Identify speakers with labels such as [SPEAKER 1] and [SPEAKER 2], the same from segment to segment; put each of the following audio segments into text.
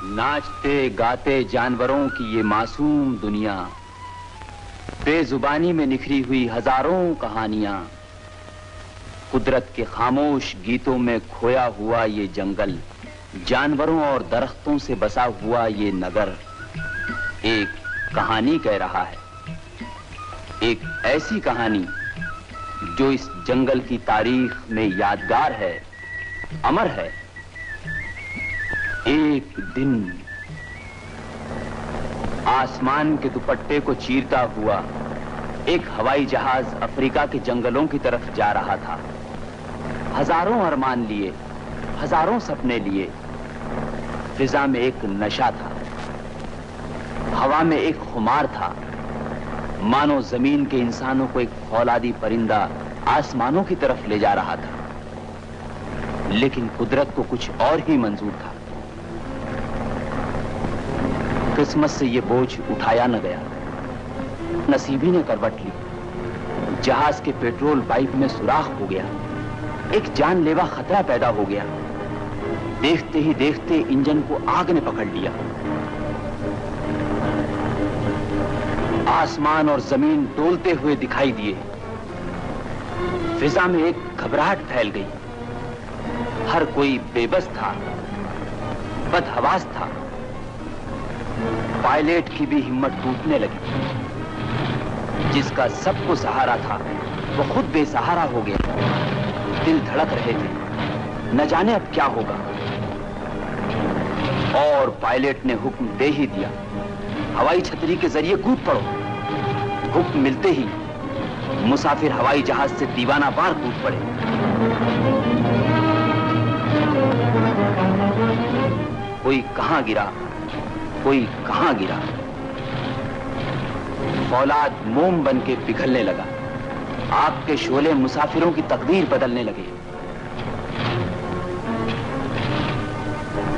[SPEAKER 1] नाचते गाते जानवरों की ये मासूम दुनिया, बेजुबानी में निखरी हुई हजारों कहानियां, कुदरत के खामोश गीतों में खोया हुआ ये जंगल, जानवरों और दरख्तों से बसा हुआ ये नगर एक कहानी कह रहा है। एक ऐसी कहानी जो इस जंगल की तारीख में यादगार है, अमर है। एक दिन आसमान के दुपट्टे को चीरता हुआ एक हवाई जहाज अफ्रीका के जंगलों की तरफ जा रहा था। हजारों अरमान लिए, हजारों सपने लिए। फिजा में एक नशा था, हवा में एक खुमार था, मानो जमीन के इंसानों को एक फौलादी परिंदा आसमानों की तरफ ले जा रहा था। लेकिन कुदरत को कुछ और ही मंजूर था। किस्मत से ये बोझ उठाया न गया। नसीबी ने करवट ली। जहाज के पेट्रोल पाइप में सुराख हो गया। एक जानलेवा खतरा पैदा हो गया। देखते ही देखते इंजन को आग ने पकड़ लिया। आसमान और जमीन डोलते हुए दिखाई दिए। फिजा में एक घबराहट फैल गई। हर कोई बेबस था, बदहवास था। पायलट की भी हिम्मत टूटने लगी। जिसका सबको सहारा था वो खुद बेसहारा हो गया। दिल धड़क रहे थे, न जाने अब क्या होगा। और पायलट ने हुक्म दे ही दिया, हवाई छतरी के जरिए कूद पड़ो। हुक्म मिलते ही मुसाफिर हवाई जहाज से दीवाना वार कूद पड़े। कोई कहां गिरा, कोई कहां गिरा। फौलाद मोम बन के पिघलने लगा। आग के शोले मुसाफिरों की तकदीर बदलने लगे।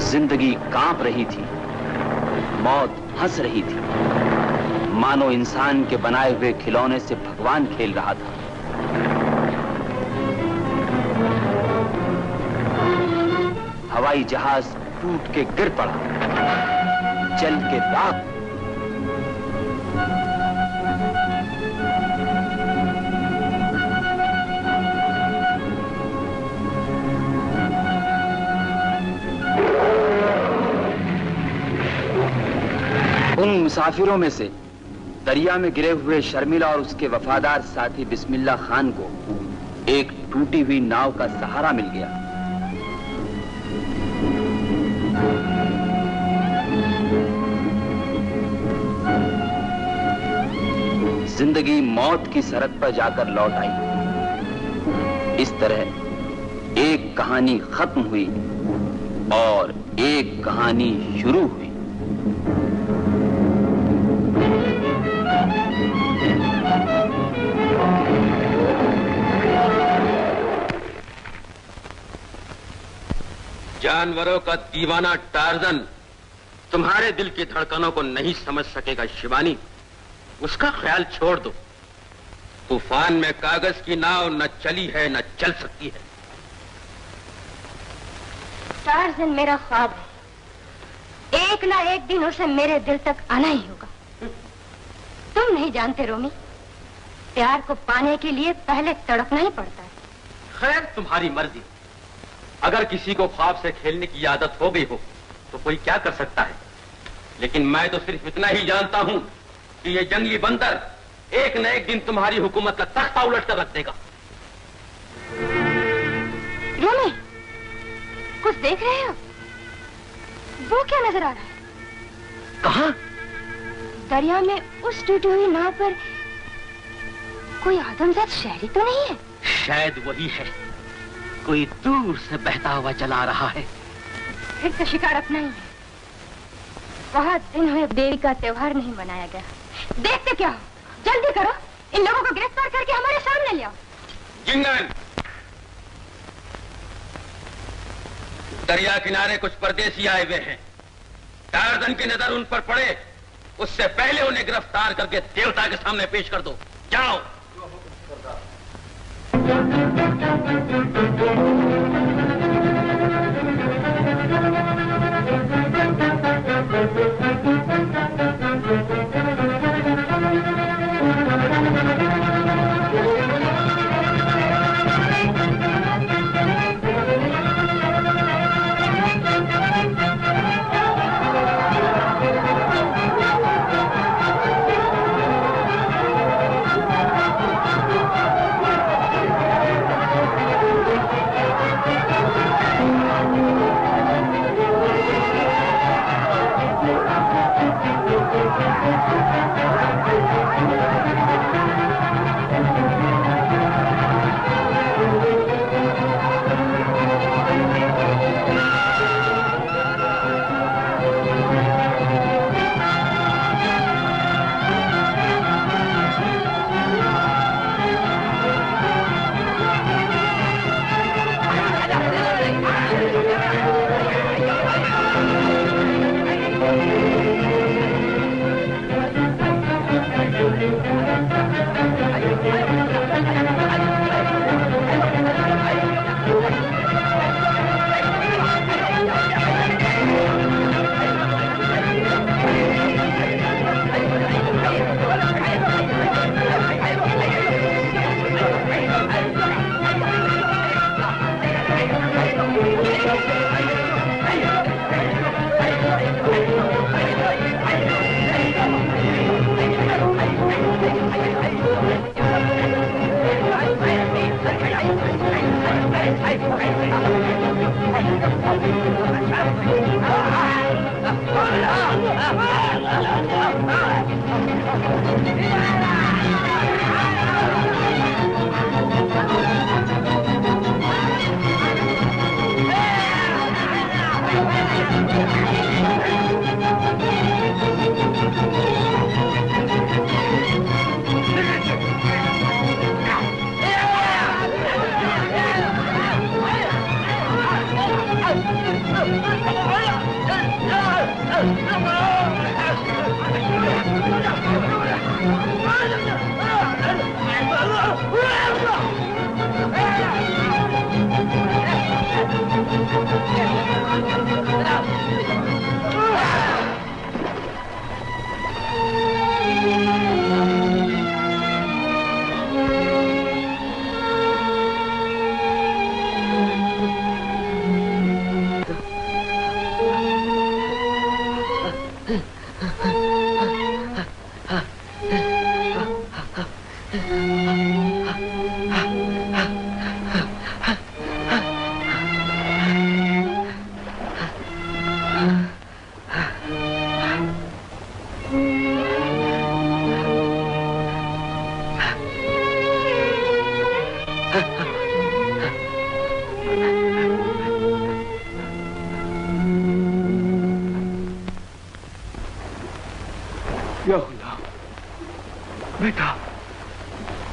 [SPEAKER 1] जिंदगी कांप रही थी, मौत हंस रही थी। मानो इंसान के बनाए हुए खिलौने से भगवान खेल रहा था। हवाई जहाज टूट के गिर पड़ा, जल के राख। उन मुसाफिरों में से दरिया में गिरे हुए शर्मिला और उसके वफादार साथी बिस्मिल्ला खान को एक टूटी हुई नाव का सहारा मिल गया। जिंदगी मौत की सरहद पर जाकर लौट आई। इस तरह एक कहानी खत्म हुई और एक कहानी शुरू हुई।
[SPEAKER 2] जानवरों का दीवाना टार्जन तुम्हारे दिल की धड़कनों को नहीं समझ सकेगा शिवानी। उसका ख्याल छोड़ दो। तूफान में कागज की नाव न चली है न चल सकती है।
[SPEAKER 3] टार्जन मेरा ख्वाब है। एक ना एक दिन उसे मेरे दिल तक आना ही होगा। तुम नहीं जानते रोमी, प्यार को पाने के लिए पहले तड़पना ही पड़ता है।
[SPEAKER 2] खैर तुम्हारी मर्जी। अगर किसी को ख्वाब से खेलने की आदत हो गई हो तो कोई क्या कर सकता है। लेकिन मैं तो सिर्फ इतना ही जानता हूं कि ये जंगली बंदर एक न एक दिन तुम्हारी हुकूमत का तख्ता उलट कर रख देगा।
[SPEAKER 3] रोमी, कुछ देख रहे हो? वो क्या नजर आ रहा है?
[SPEAKER 2] कहां?
[SPEAKER 3] दरिया में उस टूटी हुई नाव पर कोई आदमजात शहरी तो नहीं है?
[SPEAKER 2] शायद वही है। कोई दूर से बहता हुआ चला रहा है।
[SPEAKER 3] फिर तो शिकार अपना ही है। बहुत दिन हुए देवी का त्योहार नहीं मनाया गया। देखते क्या हो? जल्दी करो, इन लोगों को गिरफ्तार करके हमारे सामने ले आओ।
[SPEAKER 2] जिंगन, दरिया किनारे कुछ परदेसी आए हुए हैं। टार्जन की नजर उन पर पड़े उससे पहले उन्हें गिरफ्तार करके देवता के सामने पेश कर दो। जाओ।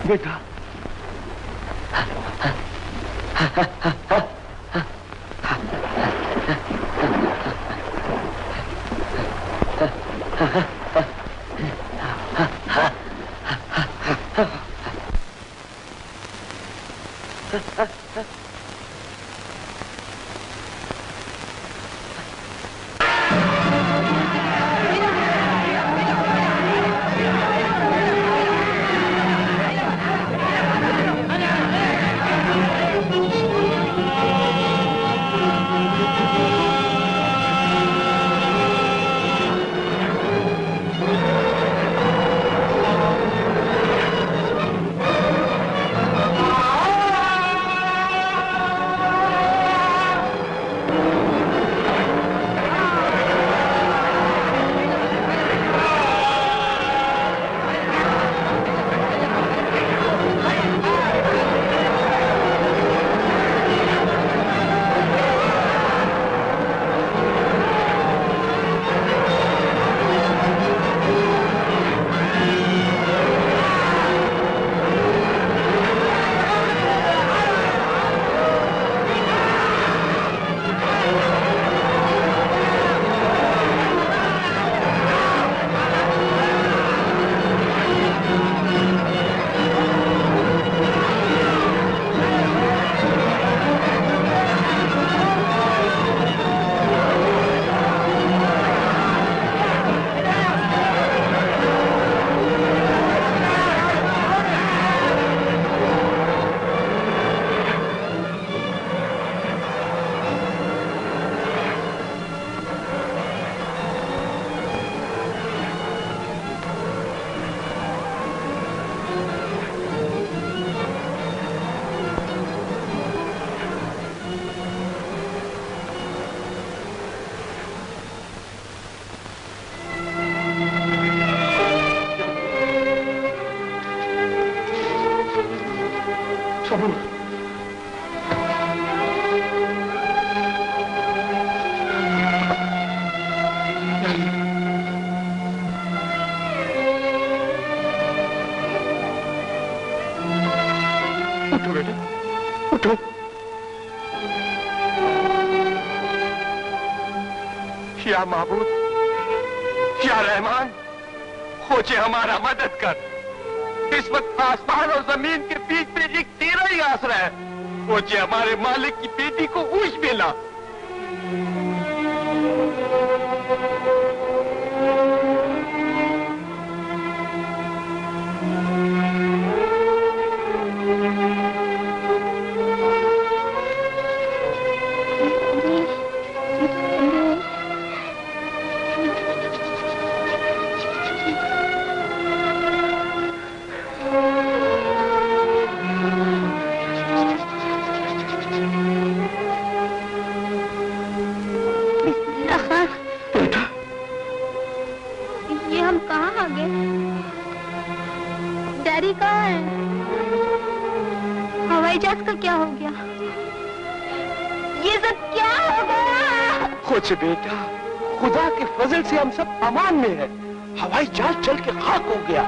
[SPEAKER 4] बेटा या माबूद, या रहमान, खोजे हमारा मदद कर। इस वक्त आसमान और जमीन के बीच में एक तेरा ही आसरा है। खोजे हमारे मालिक की बेटी को ऊंच मिला।
[SPEAKER 3] हवाई जहाज का क्या हो गया? ये सब क्या हो गया?
[SPEAKER 4] कुछ बेटा, खुदा के फजल से हम सब अमान में हैं। हवाई जहाज चल के खाक हो गया।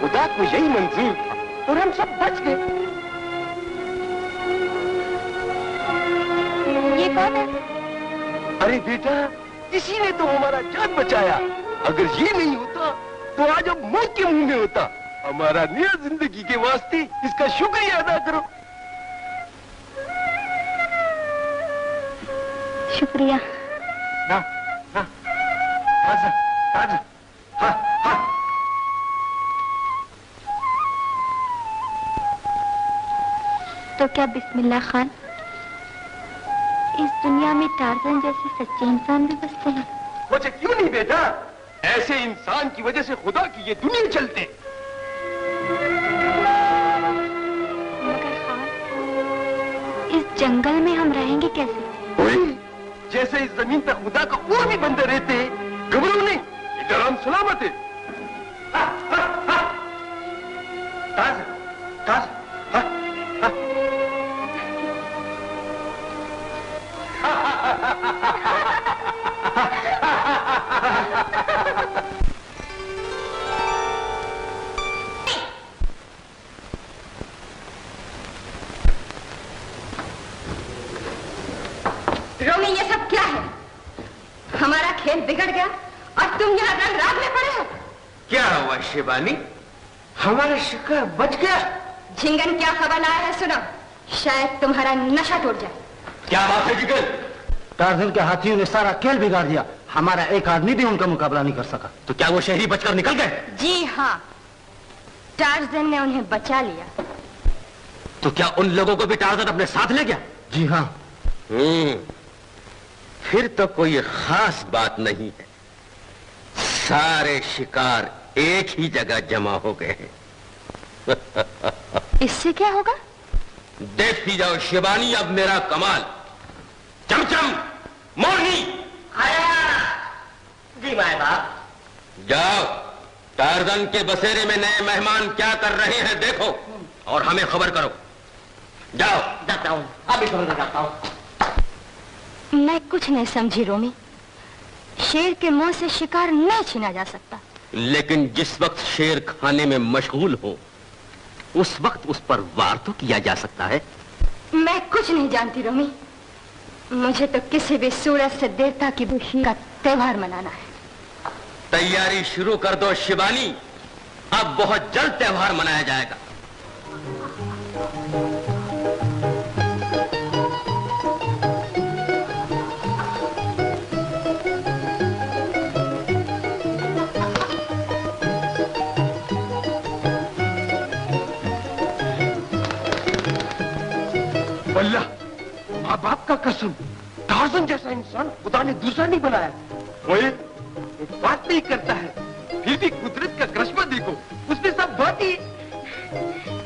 [SPEAKER 4] खुदा को यही मंजूर था और हम सब बच गए।
[SPEAKER 3] ये कौन है?
[SPEAKER 4] अरे बेटा, इसी ने तो हमारा जान बचाया। अगर ये नहीं होता तो आज हम मौत के मुंह में होता। हमारा नया जिंदगी के वास्ते इसका शुक्रिया अदा करो।
[SPEAKER 3] शुक्रिया।
[SPEAKER 4] ना, ना, आजा, आजा, हाँ, हाँ।
[SPEAKER 3] तो क्या बिस्मिल्लाह खान, इस दुनिया में टार्ज़न जैसे सच्चे इंसान भी बसते हैं?
[SPEAKER 4] मुझे क्यों नहीं बेटा, ऐसे इंसान की वजह से खुदा की ये दुनिया चलते।
[SPEAKER 3] मगर खान, इस जंगल में हम रहेंगे कैसे?
[SPEAKER 4] वही, जैसे इस जमीन पर खुदा का और भी बंदे रहते हैं। घबराओ नहीं, इधर हम सलामत है। ताज़, ताज़, हाँ, हाँ।
[SPEAKER 3] रोमी, ये सब क्या है? हमारा खेल बिगड़ गया और तुम यहाँ रंग राग में पड़े हो।
[SPEAKER 2] क्या हुआ शिवानी? हमारा शिकार बच गया।
[SPEAKER 3] झिंगन क्या खबर लाया है सुनो, शायद तुम्हारा नशा टूट जाए।
[SPEAKER 2] क्या बात है जिगर?
[SPEAKER 5] टार्ज़न के हाथियों ने सारा खेल बिगाड़ दिया। हमारा एक आदमी भी उनका मुकाबला नहीं कर सका।
[SPEAKER 2] तो क्या वो शहरी बचकर निकल गए?
[SPEAKER 3] जी हाँ, टार्ज़न ने उन्हें बचा लिया।
[SPEAKER 2] तो क्या उन लोगों को भी टार्ज़न अपने साथ ले गया?
[SPEAKER 5] जी हाँ।
[SPEAKER 2] फिर तो कोई खास बात नहीं है। सारे शिकार एक ही जगह जमा हो गए हैं।
[SPEAKER 3] इससे क्या होगा?
[SPEAKER 2] देखती जाओ शिवानी, अब मेरा कमाल। चमचम, मोरनी,
[SPEAKER 5] जी माए बाप।
[SPEAKER 2] जाओ, टार्ज़न के बसेरे में नए मेहमान क्या कर रहे हैं देखो और हमें खबर करो। जाओ।
[SPEAKER 5] जाता हूँ, अभी खबर जाता हूँ।
[SPEAKER 3] मैं कुछ नहीं समझी रोमी। शेर के मुंह से शिकार नहीं छीना जा सकता।
[SPEAKER 2] लेकिन जिस वक्त शेर खाने में मशगूल हो उस वक्त उस पर वार तो किया जा सकता है।
[SPEAKER 3] मैं कुछ नहीं जानती रोमी। मुझे तो किसी भी सूरत से देवता की खुशी का त्योहार मनाना है।
[SPEAKER 2] तैयारी शुरू कर दो शिवानी, अब बहुत जल्द त्योहार मनाया जाएगा।
[SPEAKER 4] अल्लाह, माँ बाप का कसम, टार्ज़न जैसा इंसान खुदा ने दूसरा नहीं बनाया। वो बात नहीं करता है, फिर भी कुदरत का करिश्मा देखो, उसमें सब बात ही।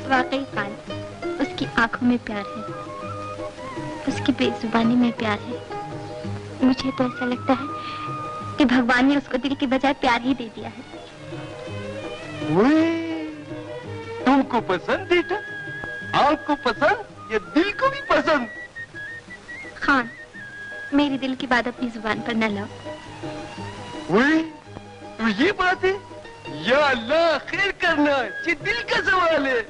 [SPEAKER 3] वाकई खान, उसकी आंखों में प्यार है, उसकी बेजुबानी में प्यार है। मुझे तो ऐसा लगता है कि भगवान ने उसको दिल की बजाय प्यार ही दे दिया है।
[SPEAKER 4] तुमको पसंद बेटा? आंख को पसंद या दिल को भी पसंद?
[SPEAKER 3] खान, मेरी दिल की बात अपनी जुबान पर न लाओ।
[SPEAKER 4] तो ये बात है? या अल्लाह खैर करना, ये दिल का सवाल है।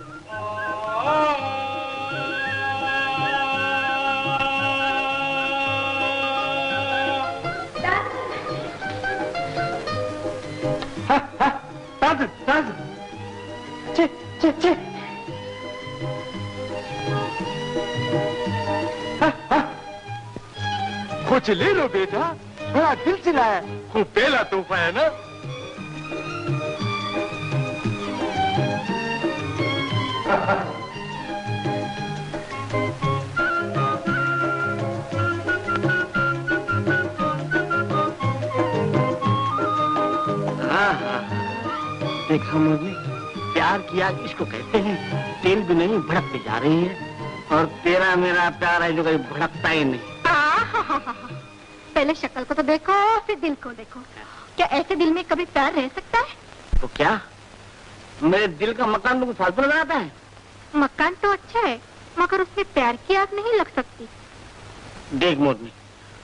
[SPEAKER 5] टार्ज़न, टार्ज़न, चे, चे, चे।
[SPEAKER 4] कुछ ले लो बेटा, बड़ा दिल से लाया, वो पहला तोहफा है ना।
[SPEAKER 5] देखा मुझे, प्यार किया इसको कहते हैं। तेल भी नहीं भड़कते जा रही है और तेरा मेरा प्यार है जो कभी भड़कता ही नहीं।
[SPEAKER 3] पहले शक्ल को तो देखो फिर दिल को देखो। क्या ऐसे दिल में कभी प्यार रह सकता है?
[SPEAKER 5] तो क्या मेरे दिल का मकान तो फालतू नजर आता है?
[SPEAKER 3] मकान तो अच्छा है मगर उसमें प्यार की आग नहीं लग सकती।
[SPEAKER 5] देख मोरनी,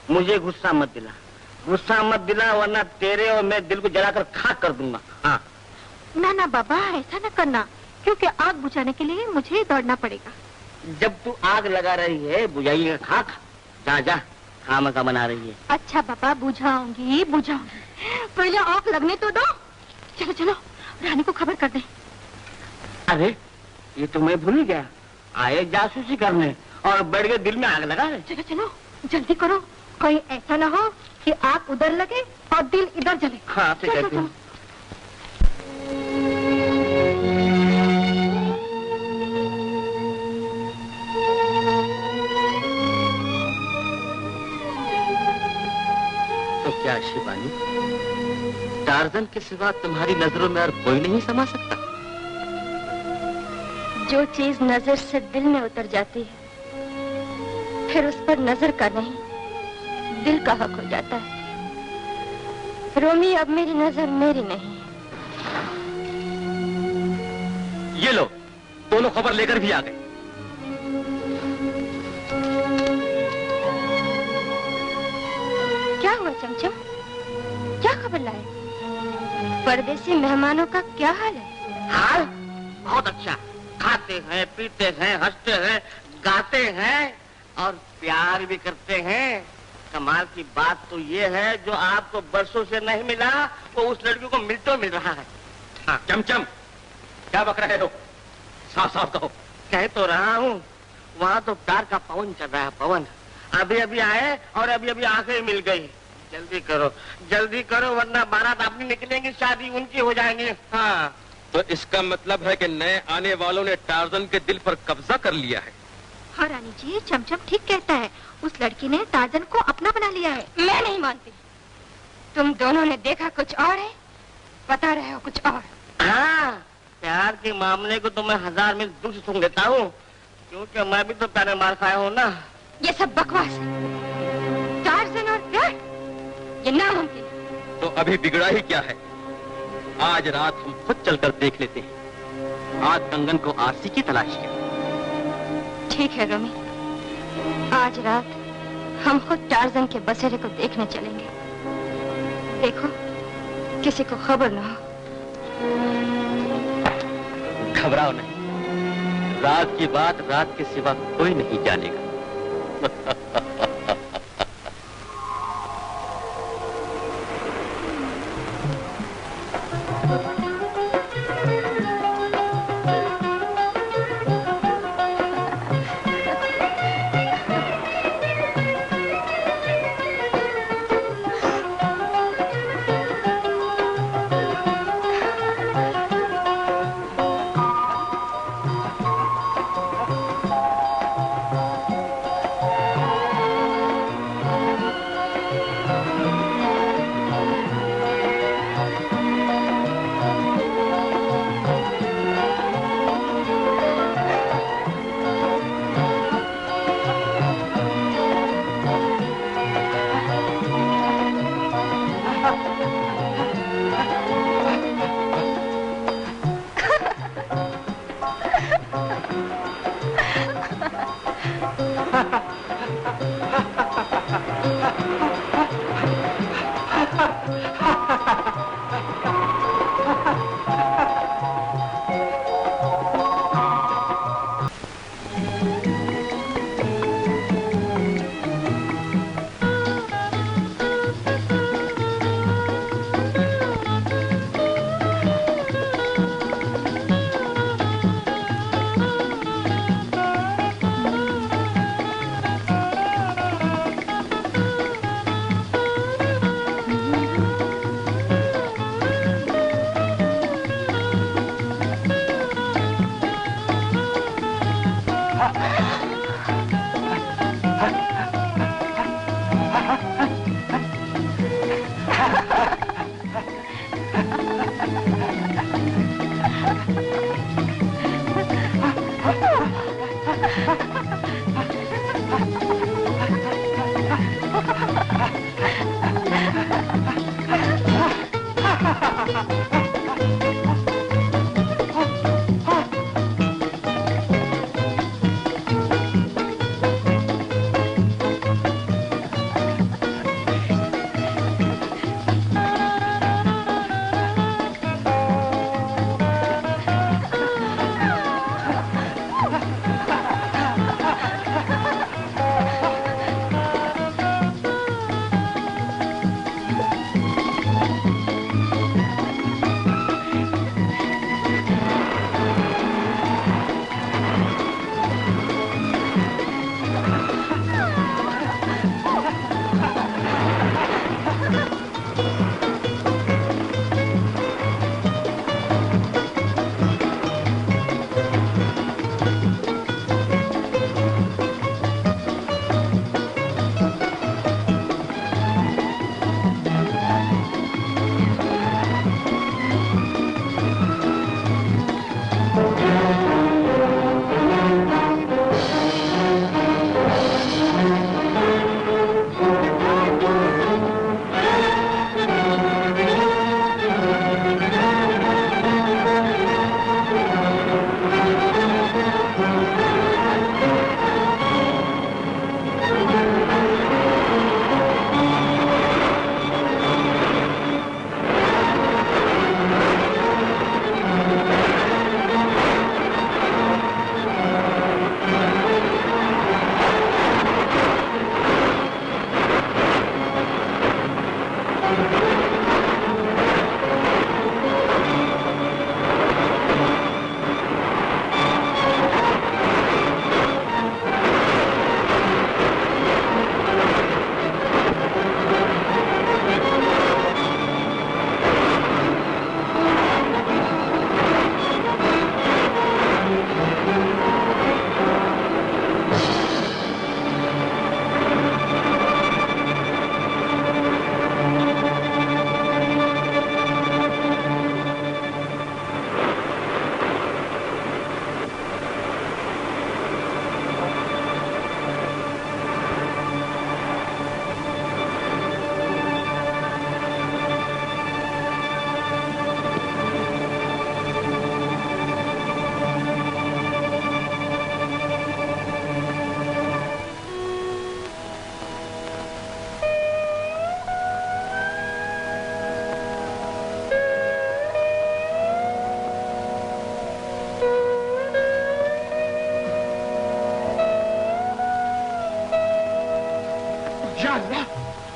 [SPEAKER 5] मुझे गुस्सा मत दिला वरना तेरे और मैं दिल को जलाकर खाक कर दूंगा। हाँ।
[SPEAKER 3] ना ना बाबा, ऐसा न करना, क्योंकि आग बुझाने के लिए मुझे दौड़ना पड़ेगा।
[SPEAKER 5] जब तू आग लगा रही है बुझाइएगा खाक। जा जा, खामा का बना रही है।
[SPEAKER 3] अच्छा बाबा, बुझाऊंगी। पहले आग लगने तो दो। चलो चलो, रानी को खबर कर दे।
[SPEAKER 5] अरे ये तो मैं भूल ही गया, आए जासूसी करने और बैठ गए दिल में आग लगा रहे।
[SPEAKER 3] चलो चलो जल्दी करो, कोई ऐसा ना हो कि आग उधर लगे और दिल इधर जले।
[SPEAKER 5] हाँ तो कहती हूँ।
[SPEAKER 2] तो क्या शिवानी, टार्जन के सिवा तुम्हारी नजरों में और कोई नहीं समा सकता?
[SPEAKER 3] जो चीज नजर से दिल में उतर जाती है, फिर उस पर नजर का नहीं, दिल का हक हो जाता है। रोमी, अब मेरी नजर मेरी नहीं है।
[SPEAKER 2] ये लो, दोनों खबर लेकर भी आ गए।
[SPEAKER 3] क्या हुआ चमचम, क्या खबर लाए? परदेसी मेहमानों का क्या हाल है?
[SPEAKER 5] हाल बहुत अच्छा, खाते हैं, पीते हैं, हंसते हैं, गाते हैं और प्यार भी करते हैं। कमाल की बात तो ये है, जो आपको बरसों से नहीं मिला वो उस लड़की को मिल रहा है।
[SPEAKER 2] हाँ। चमचम, क्या बक रहे हो? साफ साफ कहो।
[SPEAKER 5] कह तो रहा हूँ, वहाँ तो प्यार का पवन चल रहा है, पवन। अभी अभी आए और अभी अभी आंखें मिल गई। जल्दी करो वरना बारात अपनी निकलेंगी, शादी उनकी हो जाएंगी। हाँ।
[SPEAKER 2] तो इसका मतलब है कि नए आने वालों ने टार्जन के दिल पर कब्जा कर लिया है।
[SPEAKER 3] हाँ रानी जी, चमचम ठीक कहता है, उस लड़की ने टार्जन को अपना बना लिया है। मैं नहीं मानती, तुम दोनों ने देखा कुछ और है, बता रहे हो कुछ और।
[SPEAKER 5] हाँ, प्यार के मामले को तो मैं 1000 मील दूर से सुन लेता हूँ, क्योंकि मैं भी तो प्यारे मार खाया हूँ ना।
[SPEAKER 3] ये सब बकवास है, टार्जन और प्यार, ये नामुमकिन है।
[SPEAKER 2] तो अभी बिगड़ा ही क्या है? आज रात हम खुद चलकर देख लेते हैं। आज कंगन को आरसी की तलाश है।
[SPEAKER 3] ठीक है रोमी, आज रात हम खुद टार्जन के बसेरे को देखने चलेंगे। देखो किसी को खबर ना हो।
[SPEAKER 2] घबराओ नहीं, रात की बात रात के सिवा कोई नहीं जानेगा।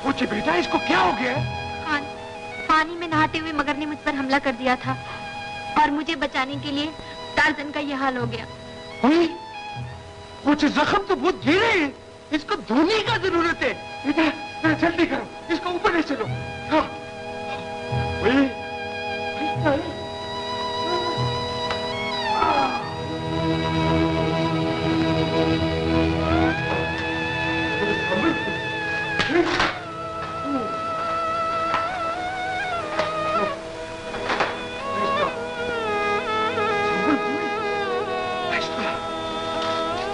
[SPEAKER 4] पूछे बेटा, इसको क्या हो गया?
[SPEAKER 6] खान, पानी में नहाते हुए मगर ने मुझ पर हमला कर दिया था और मुझे बचाने के लिए टार्जन का यह हाल हो गया।
[SPEAKER 4] कुछ जख्म तो बहुत गहरे हैं, इसको धोने का जरूरत है। बेटा जल्दी करो, इसको ऊपर ले चलो। हाँ।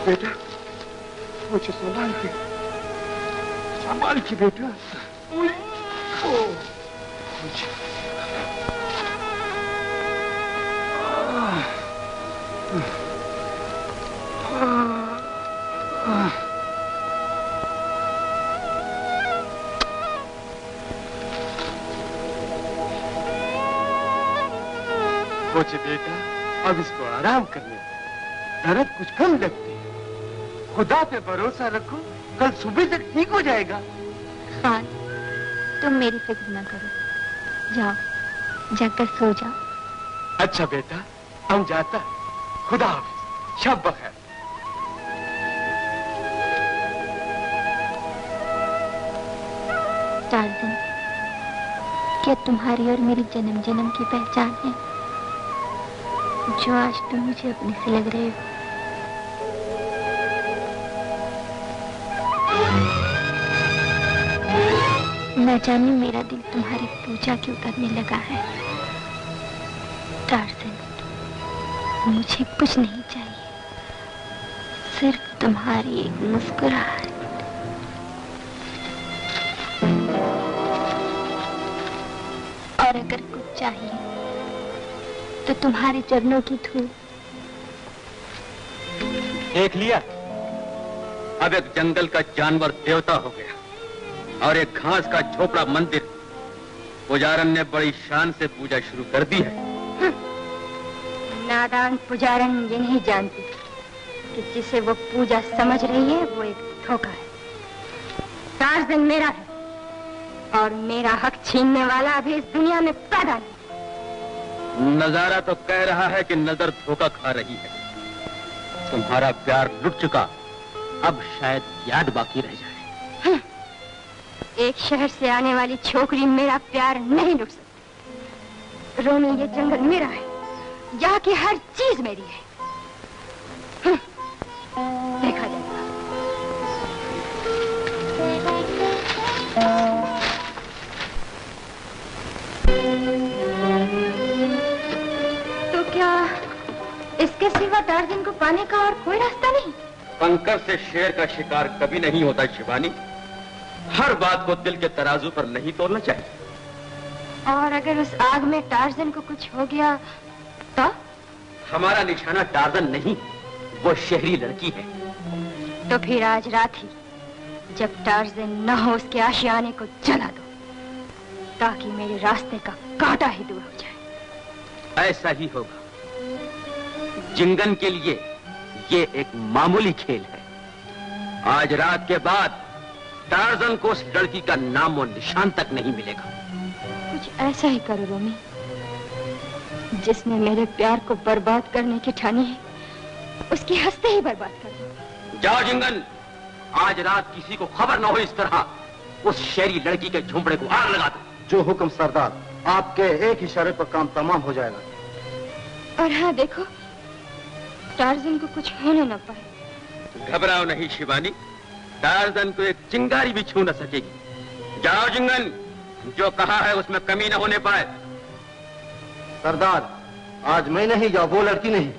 [SPEAKER 4] बेटा मुझे संभाल के बेटा। मुझे बेटा अब इसको आराम करने दो, दर्द कुछ कम लगती है। खुदा पे भरोसा रखो, कल सुबह तक ठीक हो जाएगा।
[SPEAKER 6] खान, तुम मेरी फिक्र न करो, जाओ जाकर सो जाओ।
[SPEAKER 4] अच्छा बेटा, हम जाता है। खुदा हाफिज, शब बखैर।
[SPEAKER 6] टार्जन, क्या तुम्हारी और मेरी जन्म जन्म की पहचान है, जो आज तुम मुझे अपने से लग रहे हो? न जाने मेरा दिल तुम्हारी पूजा क्यों करने लगा है। टार्जन, मुझे कुछ नहीं चाहिए, सिर्फ तुम्हारी एक मुस्कुराहट। और अगर कुछ चाहिए तो तुम्हारे चरणों की धूल।
[SPEAKER 2] देख लिया, अब एक जंगल का जानवर देवता हो गया और एक घास का झोपड़ा मंदिर। पुजारन ने बड़ी शान से पूजा शुरू कर दी है।
[SPEAKER 3] नादान पुजारन ये नहीं जानती कि जिसे वो पूजा समझ रही है वो एक धोखा है। टार्जन मेरा है और मेरा हक छीनने वाला अभी इस दुनिया में पैदा नहीं।
[SPEAKER 2] नजारा तो कह रहा है कि नजर धोखा खा रही है। तुम्हारा प्यार लुट चुका, अब शायद याद बाकी रह जाए।
[SPEAKER 3] एक शहर से आने वाली छोकरी मेरा प्यार नहीं लुट सकती। रोमी, ये जंगल मेरा है, यहाँ की हर चीज मेरी है। देखा जाएगा। तो क्या इसके सिवा टार्जन को पाने का और कोई रास्ता नहीं?
[SPEAKER 2] कंकर से शेर का शिकार कभी नहीं होता शिवानी। हर बात को दिल के तराजू पर नहीं तोलना चाहिए।
[SPEAKER 3] और अगर उस आग में टार्जन को कुछ हो गया तो?
[SPEAKER 2] हमारा निशाना टार्जन नहीं, वो शहरी लड़की है।
[SPEAKER 3] तो फिर आज रात ही जब टार्जन न हो उसके आशियाने को जला दो, ताकि मेरे रास्ते का कांटा ही दूर हो जाए।
[SPEAKER 2] ऐसा ही होगा। जिंगन के लिए ये एक मामूली खेल है। आज रात के बाद टार्जन को उस लड़की का नाम और निशान तक नहीं मिलेगा।
[SPEAKER 3] कुछ ऐसा ही करो रोमी, जिसने मेरे प्यार को बर्बाद करने की ठानी है, उसकी हंसते ही बर्बाद कर दो।
[SPEAKER 2] जाओ जिंगन, आज रात किसी को खबर न हो इस तरह उस शहरी लड़की के झुंपड़े को आग लगा दो।
[SPEAKER 7] जो हुक्म सरदार, आपके एक इशारे पर काम तमाम हो जाएगा।
[SPEAKER 3] और हाँ देखो, टार्जन को कुछ होने न पाए।
[SPEAKER 2] घबराओ नहीं शिवानी, टार्जन को एक चिंगारी भी छू न सकेगी। जाओ जिंगन, जो कहा है उसमें कमी न होने पाए।
[SPEAKER 7] सरदार, आज मैं नहीं जाऊं, वो लड़की नहीं।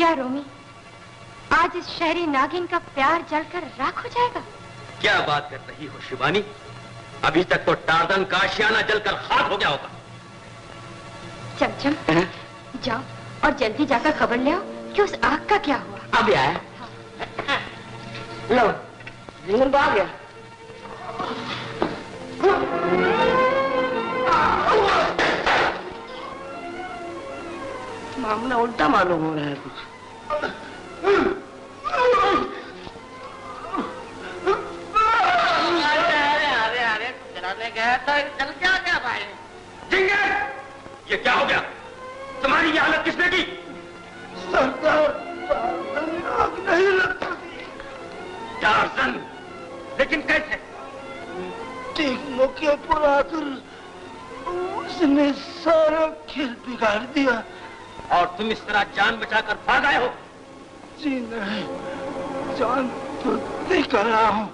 [SPEAKER 3] क्या रोमी, आज इस शहरी नागिन का प्यार जलकर राख हो जाएगा?
[SPEAKER 2] क्या बात कर रही हो शिवानी? अभी तक तो टार्जन का आशियाना जलकर खाक हो गया होगा।
[SPEAKER 3] चमचम, जाओ और जल्दी जाकर खबर ले आओ कि उस आग का क्या हुआ।
[SPEAKER 5] अभी आया। लो, जिंगन तो आ गया। मामला उल्टा मालूम हो रहा है कुछ। अरे जलाने गया तो जल क्या गया भाई?
[SPEAKER 2] जिंगन, ये क्या हो गया? तुम्हारी ये हालत किसने की?
[SPEAKER 4] सरदार, आग नहीं लग सकती।
[SPEAKER 2] टार्जन, लेकिन कैसे?
[SPEAKER 4] ठीक मौके पर आकर उसने सारा खेल बिगाड़ दिया।
[SPEAKER 2] और तुम इस तरह जान बचाकर भाग आए हो?
[SPEAKER 4] जी नहीं, जान तो निकल रहा हूँ,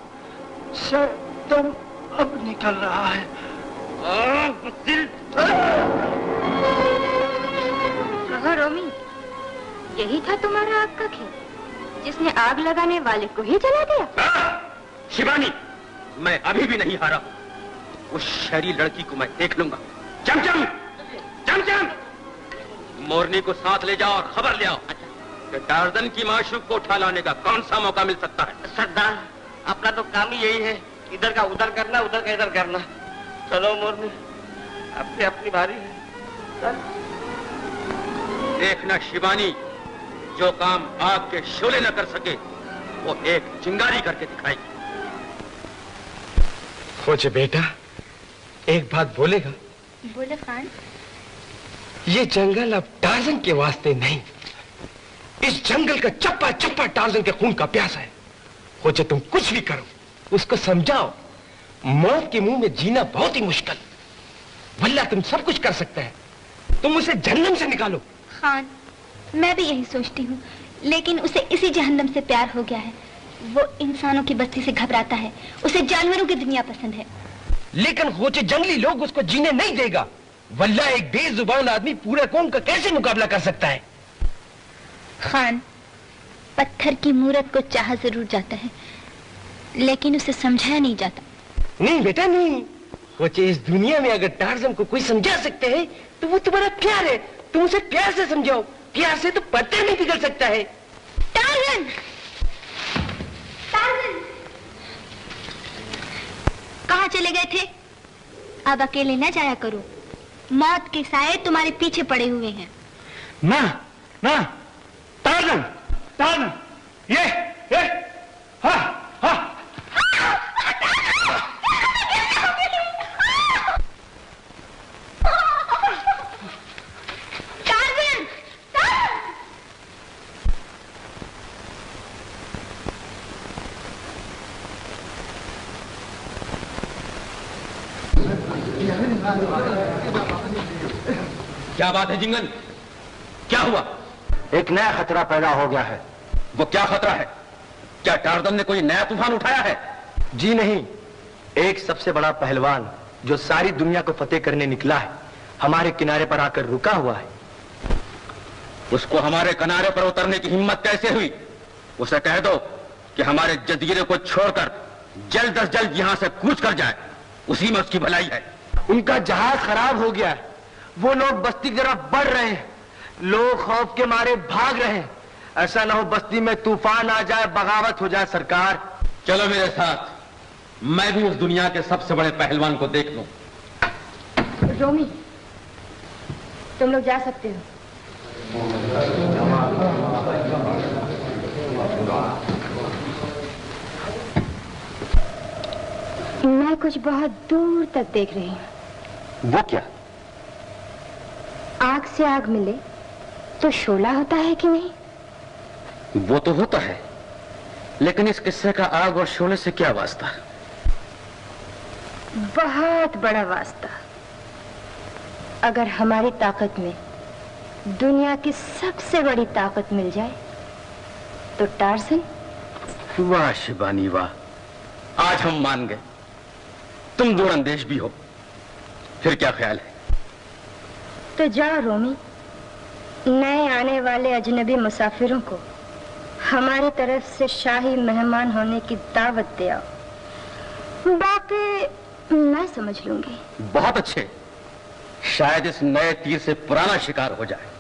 [SPEAKER 4] शायद दम अब निकल रहा है।
[SPEAKER 3] कहो रोमी, यही था तुम्हारा आग का खेल, जिसने आग लगाने वाले को ही जला दिया?
[SPEAKER 2] शिवानी, मैं अभी भी नहीं हारा। उस शहरी लड़की को मैं देख लूंगा। चमचम, चमचम, मोरनी को साथ ले जाओ और खबर ले आओ कि टार्जन की माशूक को उठा लाने का कौन सा मौका मिल सकता है।
[SPEAKER 5] सरदार, अपना तो काम ही यही है, इधर का उधर करना, उधर का इधर करना। चलो मोरनी, अपनी अपनी बारी है। चल।
[SPEAKER 2] देखना शिवानी, जो काम आग के शोले न कर सके वो एक चिंगारी करके दिखाएगी।
[SPEAKER 8] खोजे बेटा, एक बात बोलेगा?
[SPEAKER 6] बोले खान।
[SPEAKER 8] ये जंगल अब टार्जन के वास्ते नहीं, इस जंगल का चप्पा चप्पा टार्जन के खून का प्यासा है। खोजे तुम कुछ भी करो, उसको समझाओ मौत के मुंह में जीना बहुत ही मुश्किल। वल्ला तुम सब कुछ कर सकते हैं, तुम उसे जहन्नम से निकालो।
[SPEAKER 6] खान, मैं भी यही सोचती हूँ, लेकिन उसे इसी जहन्नम से प्यार हो गया है। वो इंसानों की बस्ती से घबराता है, उसे जानवरों की दुनिया पसंद है।
[SPEAKER 8] लेकिन खोजे जंगली लोग उसको जीने नहीं देगा। वल्ला एक बेजुबान आदमी पूरे कौम का कैसे मुकाबला कर सकता है?
[SPEAKER 6] खान, पत्थर की मूरत को चाहा जरूर जाता है, लेकिन उसे समझाया नहीं जाता।
[SPEAKER 8] नहीं बेटा नहीं, खोजे इस दुनिया में अगर टार्जन को कोई समझा सकते हैं तो वो तुम्हारा प्यार है। तुम उसे प्यार से समझाओ, प्यार से तो पत्थर नहीं पिघल सकता है।
[SPEAKER 6] टार्जन! टार्जन! कहाँ चले गए थे? अब अकेले न जाया करो, मौत के साए तुम्हारे पीछे पड़े हुए हैं।
[SPEAKER 8] ना ना, टार्जन, टार्जन, ये हाँ हाँ।
[SPEAKER 2] क्या बात है जिंगन, क्या हुआ?
[SPEAKER 7] एक नया खतरा पैदा हो गया है।
[SPEAKER 2] वो क्या खतरा है? क्या टार्जन ने कोई नया तूफान उठाया है?
[SPEAKER 7] जी नहीं, एक सबसे बड़ा पहलवान जो सारी दुनिया को फतेह करने निकला है, हमारे किनारे पर आकर रुका हुआ है।
[SPEAKER 2] उसको हमारे किनारे पर उतरने की हिम्मत कैसे हुई? उसे कह दो कि हमारे जजीरे को छोड़कर जल्द अज जल्द यहां से कूच कर जाए, उसी में उसकी भलाई है।
[SPEAKER 7] उनका जहाज खराब हो गया है, वो लोग बस्ती की तरफ बढ़ रहे हैं, लोग खौफ के मारे भाग रहे हैं। ऐसा ना हो बस्ती में तूफान आ जाए, बगावत हो जाए। सरकार,
[SPEAKER 2] चलो मेरे साथ, मैं भी उस दुनिया के सबसे बड़े पहलवान को देख लूं।
[SPEAKER 3] रोमी, तुम लोग जा सकते हो। मैं कुछ बहुत दूर तक देख रही हूँ।
[SPEAKER 7] वो क्या?
[SPEAKER 3] आग से आग मिले तो शोला होता है कि नहीं?
[SPEAKER 2] वो तो होता है, लेकिन इस किस्से का आग और शोले से क्या वास्ता?
[SPEAKER 3] बहुत बड़ा वास्ता। अगर हमारी ताकत में दुनिया की सबसे बड़ी ताकत मिल जाए तो टार्जन।
[SPEAKER 2] वाह शिबानी वाह, आज हम मान गए। तुम दूरअंदेश भी हो। फिर क्या ख्याल है?
[SPEAKER 3] तो जाओ रोमी, नए आने वाले अजनबी मुसाफिरों को हमारी तरफ से शाही मेहमान होने की दावत दे आओ। बाकी मैं समझ लूंगी।
[SPEAKER 2] बहुत अच्छे, शायद इस नए तीर से पुराना शिकार हो जाए।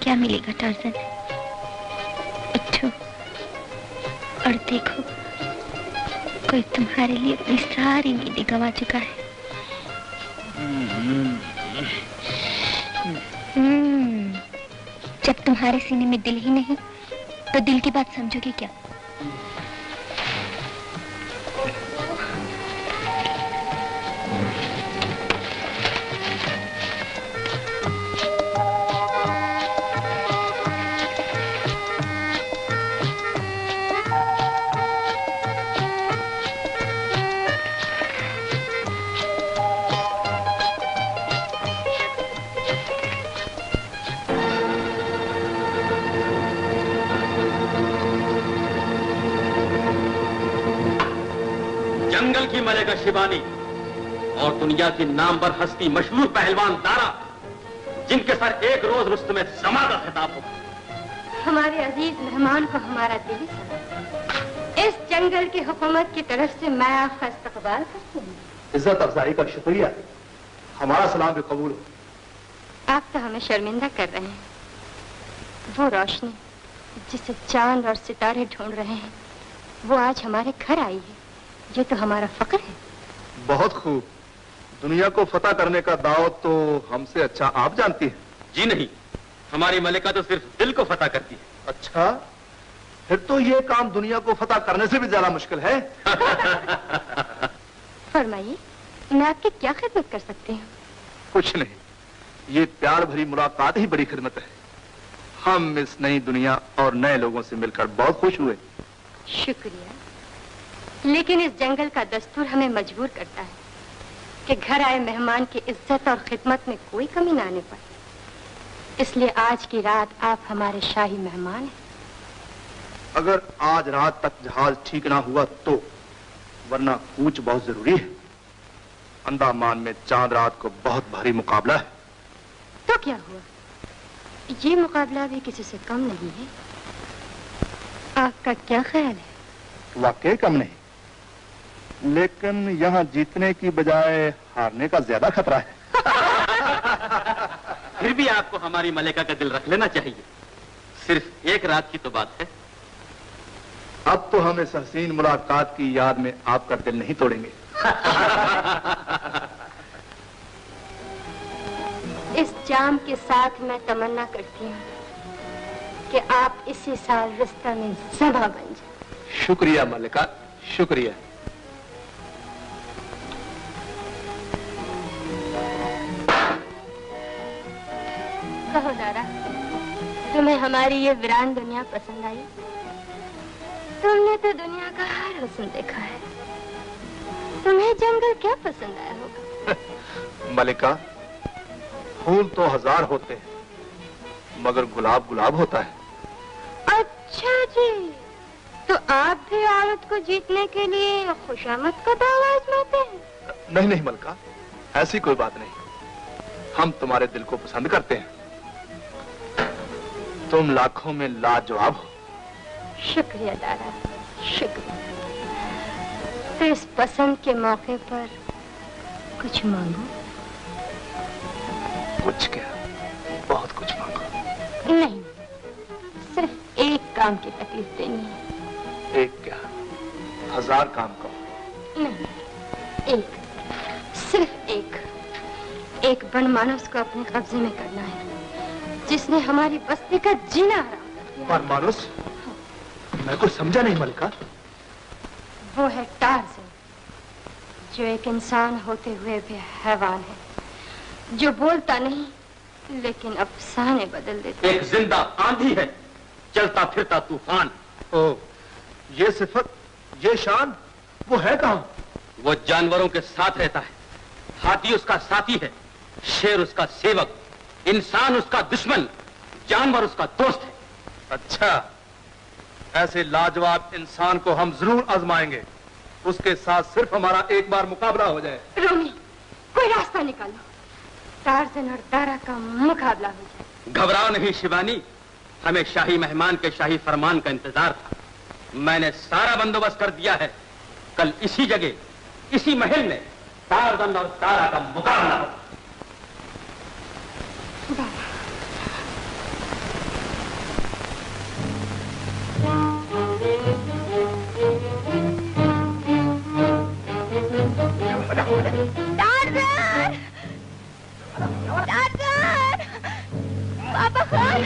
[SPEAKER 6] क्या मिलेगा टार्ज़न? उठो और देखो, कोई तुम्हारे लिए अपनी सारी नींदें गंवा चुका है। जब तुम्हारे सीने में दिल ही नहीं तो दिल की बात समझोगे क्या? शिवानी और दुनिया की नामवर हस्ती मशहूर पहलवान दारा, जिनके सर एक रोज रुस्तमे ज़मा का खिताब होगा।
[SPEAKER 3] हमारे अजीज मेहमान को हमारा दिली सलाम। इस जंगल की हुकूमत की तरफ से मैं आपका इस्तकबाल करती हूँ।
[SPEAKER 4] इज्जत अफजाई का शुक्रिया, हमारा सलाम भी कबूल हो।
[SPEAKER 3] आप तो हमें शर्मिंदा कर रहे हैं। वो रोशनी जिसे चांद और सितारे ढूंढ रहे हैं, वो आज हमारे घर आई है। ये तो हमारा फख्र है।
[SPEAKER 4] बहुत खूब। दुनिया को फतह करने का दावत तो हमसे अच्छा आप जानती हैं।
[SPEAKER 2] जी नहीं, हमारी मलिका तो सिर्फ दिल को फतह करती है।
[SPEAKER 4] अच्छा, फिर तो ये काम दुनिया को फतह करने से भी ज्यादा मुश्किल है।
[SPEAKER 3] फरमाइए, मैं आपकी क्या खिदमत कर सकती हूँ?
[SPEAKER 4] कुछ नहीं, ये प्यार भरी मुलाकात ही बड़ी खिदमत है। हम इस नई दुनिया और नए लोगों से मिलकर बहुत खुश हुए।
[SPEAKER 3] शुक्रिया, लेकिन इस जंगल का दस्तूर हमें मजबूर करता है कि घर आए मेहमान की इज्जत और खिदमत में कोई कमी ना आने पाए। इसलिए आज की रात आप हमारे शाही मेहमान हैं।
[SPEAKER 4] अगर आज रात तक जहाज ठीक ना हुआ तो, वरना कूच बहुत जरूरी है। अंडमान में चांद रात को बहुत भारी मुकाबला है।
[SPEAKER 3] तो क्या हुआ, ये मुकाबला भी किसी से कम नहीं है। आपका क्या ख्याल है?
[SPEAKER 4] वाकई कम नहीं, लेकिन यहाँ जीतने की बजाय हारने का ज्यादा खतरा है।
[SPEAKER 2] फिर भी आपको हमारी मलिका का दिल रख लेना चाहिए। सिर्फ एक रात की तो बात है।
[SPEAKER 4] अब तो हम इस हसीन मुलाकात की याद में आपका दिल नहीं तोड़ेंगे।
[SPEAKER 3] इस जाम के साथ मैं तमन्ना करती हूँ कि आप इसी साल रिश्ता में ज़बा बन जाए।
[SPEAKER 4] शुक्रिया मलिका, शुक्रिया।
[SPEAKER 3] कहो दारा, तुम्हें हमारी ये वीरान दुनिया पसंद आई? तुमने तो दुनिया का हर हुस्न देखा है, तुम्हें जंगल क्या पसंद आया होगा?
[SPEAKER 4] मलिका, फूल तो हजार होते हैं, मगर गुलाब गुलाब होता है।
[SPEAKER 3] अच्छा जी, तो आप भी औरत को जीतने के लिए खुशामद का दावा आजमाते हैं?
[SPEAKER 4] नहीं नहीं मलिका, ऐसी कोई बात नहीं। हम तुम्हारे दिल को पसंद करते हैं। तुम लाखों में लाजवाब हो।
[SPEAKER 3] शुक्रिया दारा, शुक्रिया। तो इस पसंद के मौके पर कुछ मांगो?
[SPEAKER 4] कुछ क्या, बहुत कुछ मांगो।
[SPEAKER 3] नहीं, सिर्फ एक काम की तकलीफ देनी है।
[SPEAKER 4] एक क्या, हजार काम करो।
[SPEAKER 3] नहीं, एक, सिर्फ एक। एक बनमानस को अपने कब्जे में करना है, जिसने हमारी बस्ती का जीना हराम कर दिया।
[SPEAKER 4] बनमानस? मैं कुछ समझा नहीं मलिका।
[SPEAKER 3] वो है टार्ज़न, जो एक इंसान होते हुए भी हैवान है, जो बोलता नहीं लेकिन अफसाने बदल देता।
[SPEAKER 2] एक जिंदा आंधी है, चलता फिरता तूफान।
[SPEAKER 4] ओ, ये सिफत, ये शान, वो है कहां?
[SPEAKER 2] वो जानवरों के साथ रहता है। हाथी उसका साथी है, शेर उसका सेवक, इंसान उसका दुश्मन, जानवर उसका दोस्त है।
[SPEAKER 4] अच्छा, ऐसे लाजवाब इंसान को हम जरूर आजमाएंगे। उसके साथ सिर्फ हमारा एक बार मुकाबला हो जाए।
[SPEAKER 3] रोमी, कोई रास्ता निकालो, टार्ज़न और दारा का मुकाबला हो जाए।
[SPEAKER 2] घबराओ नहीं शिवानी, हमें शाही मेहमान के शाही फरमान का इंतजार था। मैंने सारा बंदोबस्त कर दिया है। कल इसी जगह, इसी महल में टार्ज़न और दारा का मुकाबला हो।
[SPEAKER 6] टार्ज़न! टार्ज़न! पापा खान!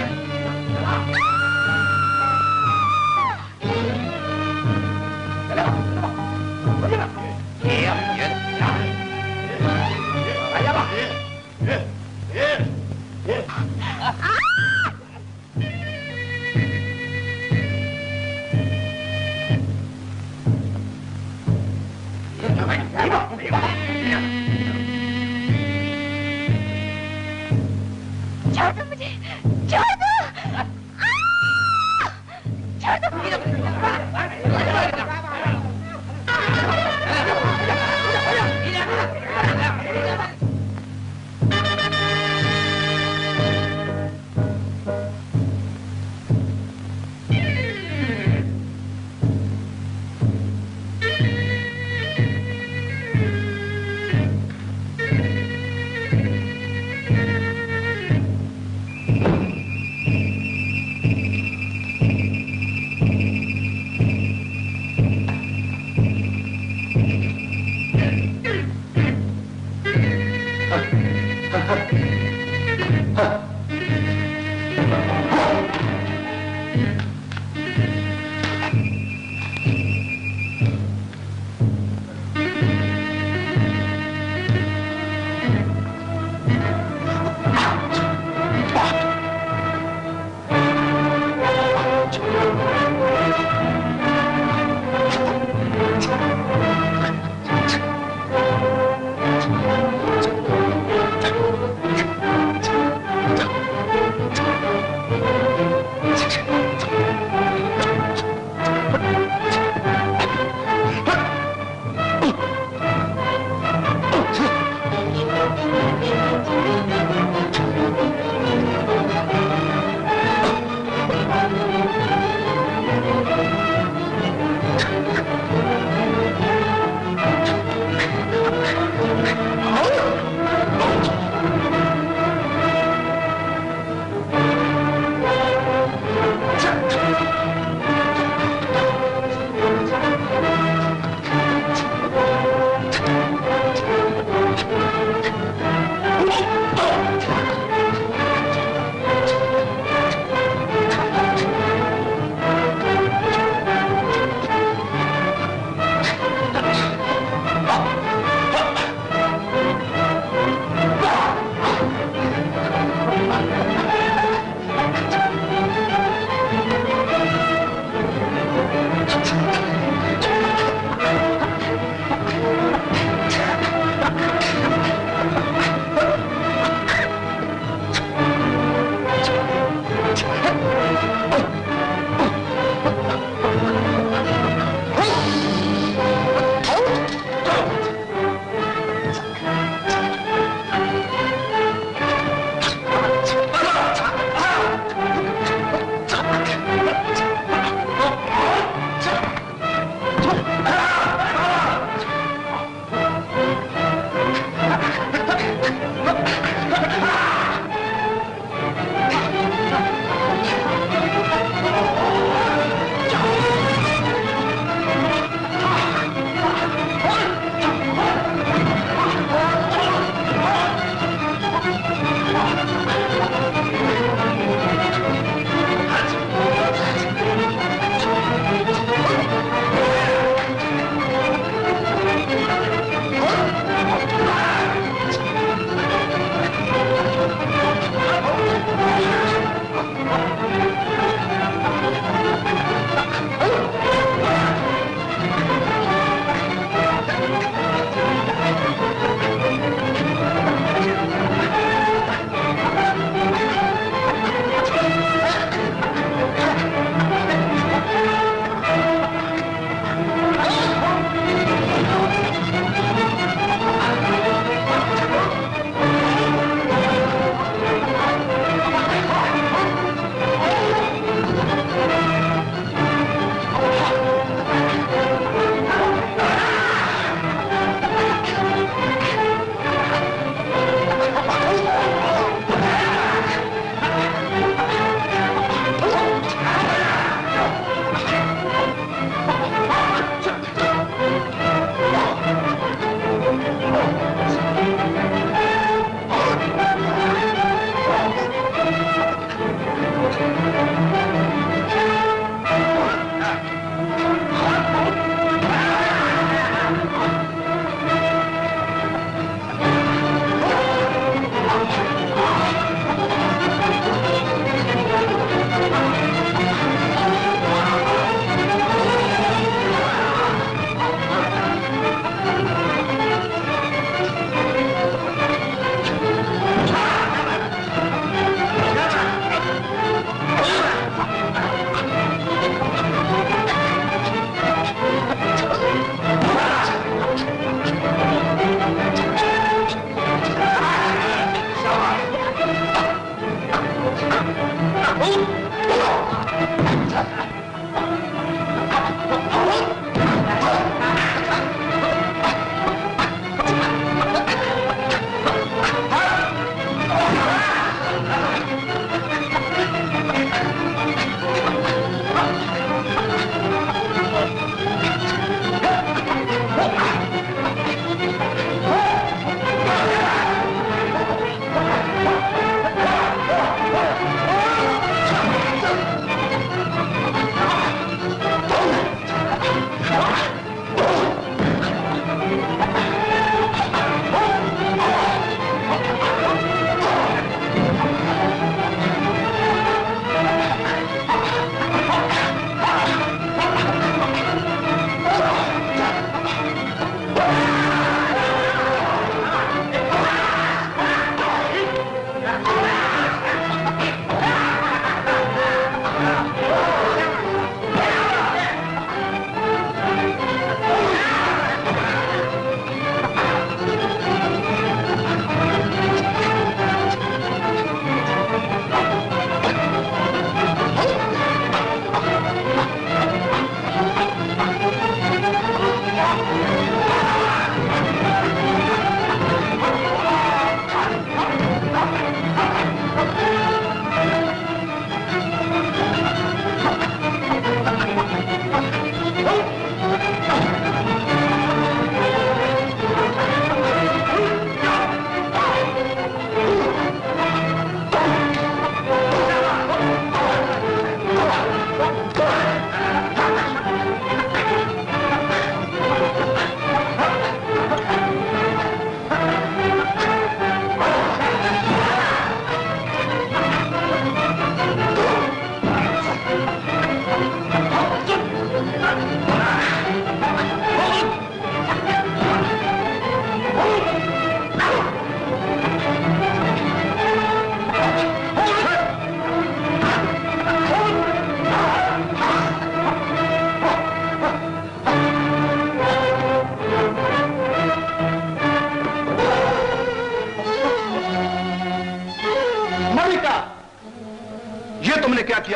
[SPEAKER 6] छोड़ दो मुझे, छोड़ दो, छोड़ दो।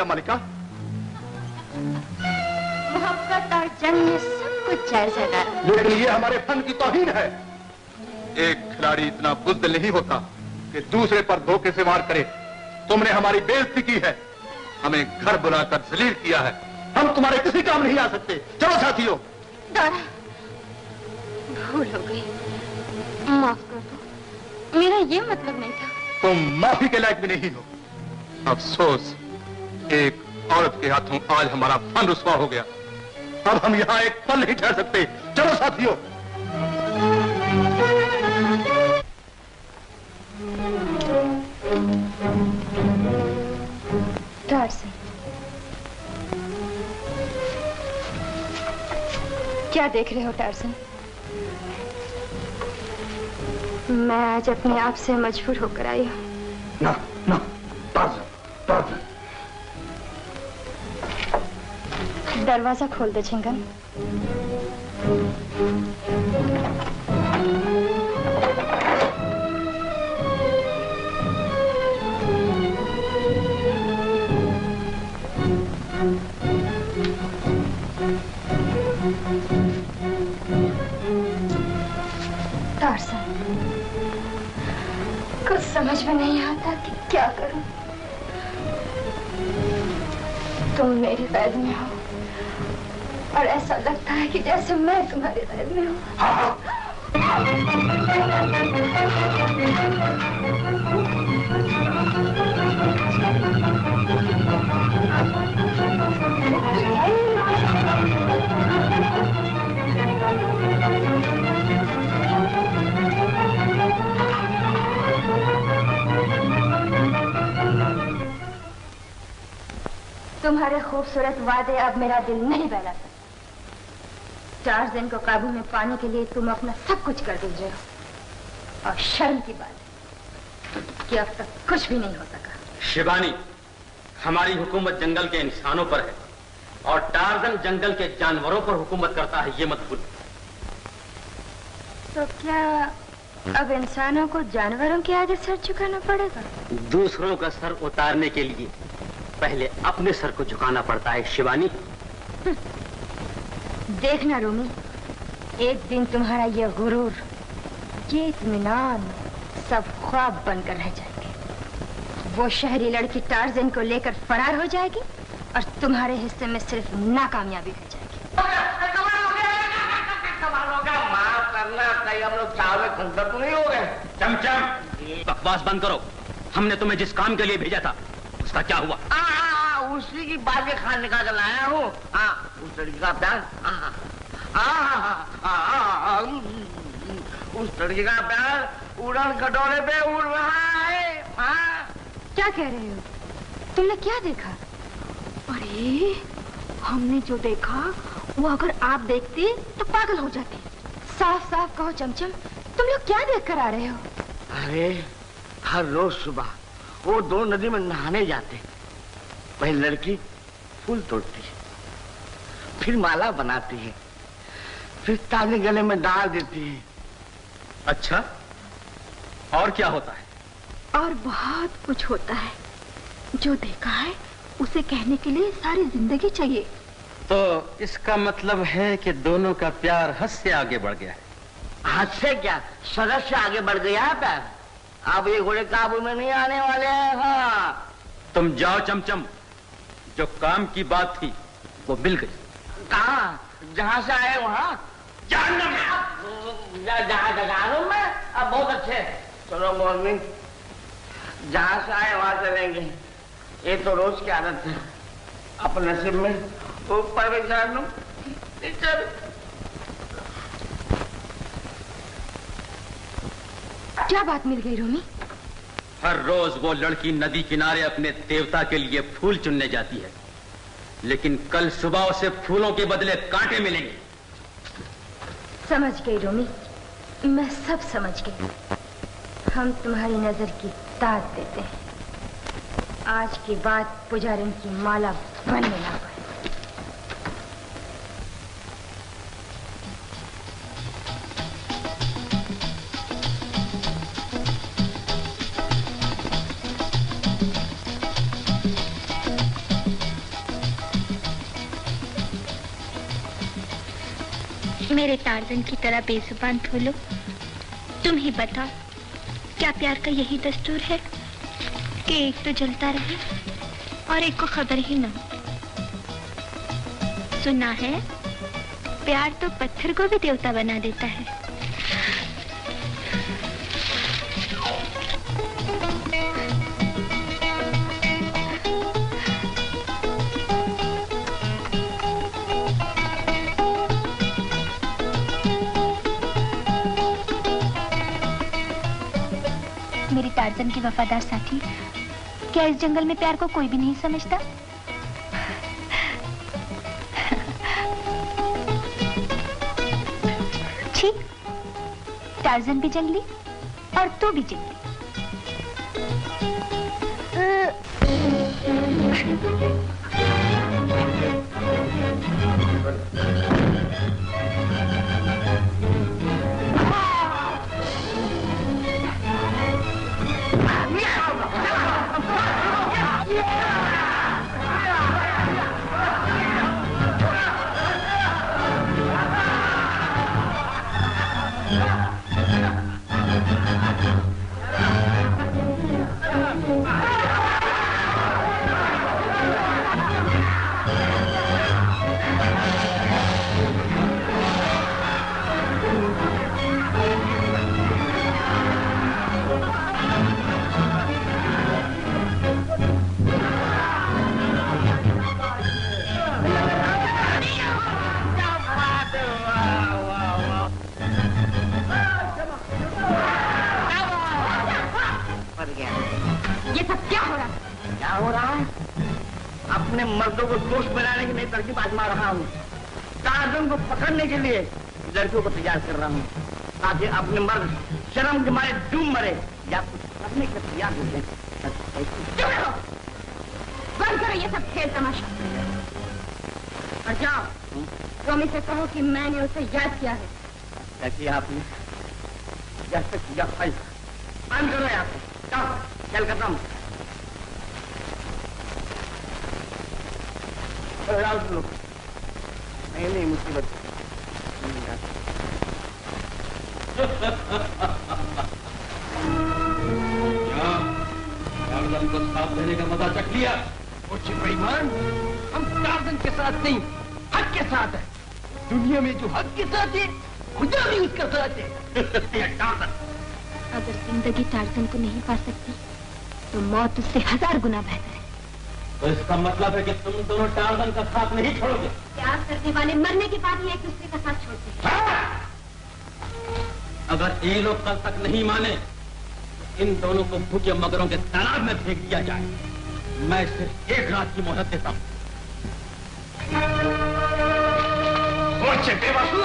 [SPEAKER 4] मलिका?
[SPEAKER 3] मोहब्बत और जंग में सब कुछ जायज है दारा।
[SPEAKER 4] लेकिन ये हमारे फन की तौहीन है। एक खिलाड़ी इतना बुज़दिल नहीं होता कि दूसरे पर धोखे से वार करे। तुमने हमारी बेइज्जती की है, हमें घर बुलाकर जलील किया है। हम तुम्हारे किसी काम नहीं आ सकते। चलो साथियों।
[SPEAKER 3] दारा, भूल हो गई, माफ कर दो। मेरा ये मतलब नहीं था।
[SPEAKER 4] तुम माफी के लायक भी नहीं हो। अफसोस, एक औरत के हाथों आज हमारा फन रुस्वा हो गया। अब हम यहाँ एक पल नहीं ठहर सकते। चलो साथियों।
[SPEAKER 3] टार्ज़न, क्या देख रहे हो टार्ज़न? मैं आज अपने आप से मजबूर होकर आई हूँ।
[SPEAKER 4] ना ना, टार्ज़न, टार्ज़न।
[SPEAKER 3] दरवाजा खोल दे चिंगन। टार्ज़न, कुछ समझ में नहीं आता कि क्या करूं। तुम मेरी कैद में हो और ऐसा लगता है कि जैसे मैं तुम्हारे कैद में हूं। तुम्हारे खूबसूरत वादे अब मेरा दिल नहीं बहला सकते। टार्ज़न को काबू में पाने के लिए तुम अपना सब कुछ कर गुजरे हो और शर्म की बात है कि अब तक कुछ भी नहीं हो सका।
[SPEAKER 2] शिवानी, हमारी हुकूमत जंगल के इंसानों पर है और टार्ज़न जंगल के जानवरों पर हुकूमत करता है, ये मत भूल।
[SPEAKER 3] तो क्या अब इंसानों को जानवरों के आगे सर झुकाना पड़ेगा?
[SPEAKER 2] दूसरों का सर उतारने के लिए पहले अपने सर को झुकाना पड़ता है शिवानी।
[SPEAKER 3] देखना रोमी, एक दिन तुम्हारा ये गुरूर, ये इत्मीनान सब ख्वाब बनकर रह जाएंगे। वो शहरी लड़की टार्ज़न को लेकर फरार हो जाएगी और तुम्हारे हिस्से में सिर्फ नाकामयाबी रह जाएगी।
[SPEAKER 5] माफ करना, कहीं हम लोग चाव में खंडर तो नहीं हो गए?
[SPEAKER 2] चमचम, बकवास बंद करो। हमने तुम्हें जिस काम के लिए भेजा था उसका क्या हुआ?
[SPEAKER 5] उसी की बात के खान निकाल कर लाया हूँ। उस लड़की का प्यार, उस लड़की का प्यार उड़न कटोरे पे उड़ रहा है।
[SPEAKER 3] क्या कह रहे हो? तुमने क्या देखा? अरे हमने जो देखा वो अगर आप देखते तो पागल हो जाते। साफ साफ कहो चमचम, तुम लोग क्या देख कर आ रहे हो?
[SPEAKER 5] अरे हर रोज सुबह वो दो नदी में नहाने जाते। पहली लड़की फूल तोड़ती है, फिर माला बनाती है, फिर ताले गले में डाल देती है।
[SPEAKER 2] अच्छा, और क्या होता है?
[SPEAKER 6] और बहुत कुछ होता है। जो देखा है उसे कहने के लिए सारी जिंदगी चाहिए।
[SPEAKER 2] तो इसका मतलब है कि दोनों का प्यार हद से आगे बढ़ गया है।
[SPEAKER 5] हद से क्या, सरहद से आगे बढ़ गया है प्यार। अब ये घोड़े काबू में नहीं आने वाले हैं। हाँ,
[SPEAKER 2] तुम जाओ चमचम, जो काम की बात थी वो मिल गई।
[SPEAKER 5] कहाँ? जहाँ से आए वहाँ? जहन्नम में। जहाँ में? अब बहुत अच्छे। चलो मॉर्निंग, जहाँ से आए वहाँ चलेंगे। ये तो रोज की आदत है। अपने नसीब में ऊपर भी जहन्नम, नीचे भी।
[SPEAKER 3] क्या बात मिल गई रोमी?
[SPEAKER 2] हर रोज वो लड़की नदी किनारे अपने देवता के लिए फूल चुनने जाती है, लेकिन कल सुबह उसे फूलों के बदले कांटे मिलेंगे।
[SPEAKER 3] समझ गई रोमी, मैं सब समझ गई। हम तुम्हारी नजर की दाद देते हैं। आज के बाद पुजारिन की माला बनने ना पाए।
[SPEAKER 6] मेरे टार्जन की तरह बेजुबान फूलो, तुम ही बताओ, क्या प्यार का यही दस्तूर है कि एक तो जलता रहे और एक को खबर ही न हो? सुना है प्यार तो पत्थर को भी देवता बना देता है। मेरी टार्जन की वफादार साथी, क्या इस जंगल में प्यार को कोई भी नहीं समझता? ठीक, टार्जन भी जंगली और तू भी जंगली।
[SPEAKER 5] मर्दों को दोष बनाने की मैं तरकीब आजमा रहा हूँ। टार्जन को पकड़ने के लिए लड़कियों को तैयार कर रहा हूँ, ताकि अपने मर्द शर्म के मारे डूब मरे या कुछ करने के तैयार हो जाए।
[SPEAKER 3] बंद करो ये सब खेल तमाशा। और जाओ, रोमी से कहो कि मैंने उसे याद किया है।
[SPEAKER 5] क्या किया आपने? जैसे किया भाई। बंद करो यहाँ पे। जाओ, चल खत्म। नहीं मुसीबत
[SPEAKER 2] टार्जन को साथ देने का मजा चख लिया।
[SPEAKER 8] कुछ बेईमान, हम टार्जन के साथ नहीं, हक के साथ है। दुनिया में जो हक के साथ है, खुदा भी उसका साथ है। टार्जन,
[SPEAKER 6] अगर जिंदगी टार्जन को नहीं पा सकती, तो मौत उससे 1000 गुना बेहतर है।
[SPEAKER 2] तो इसका मतलब है कि तुम दोनों टार्जन का साथ नहीं छोड़ोगे?
[SPEAKER 3] प्यार करने वाले मरने के बाद ही एक दूसरे का साथ छोड़ते हैं।
[SPEAKER 2] अगर ये लोग कल तक नहीं माने, तो इन दोनों को भूखे मगरों के तालाब में फेंक दिया जाए। मैं सिर्फ 1 रात की मोहलत देता हूँ।
[SPEAKER 8] बेवकू,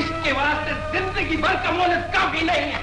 [SPEAKER 8] इसके वास्ते जिंदगी भर का मोहलत काफी नहीं है।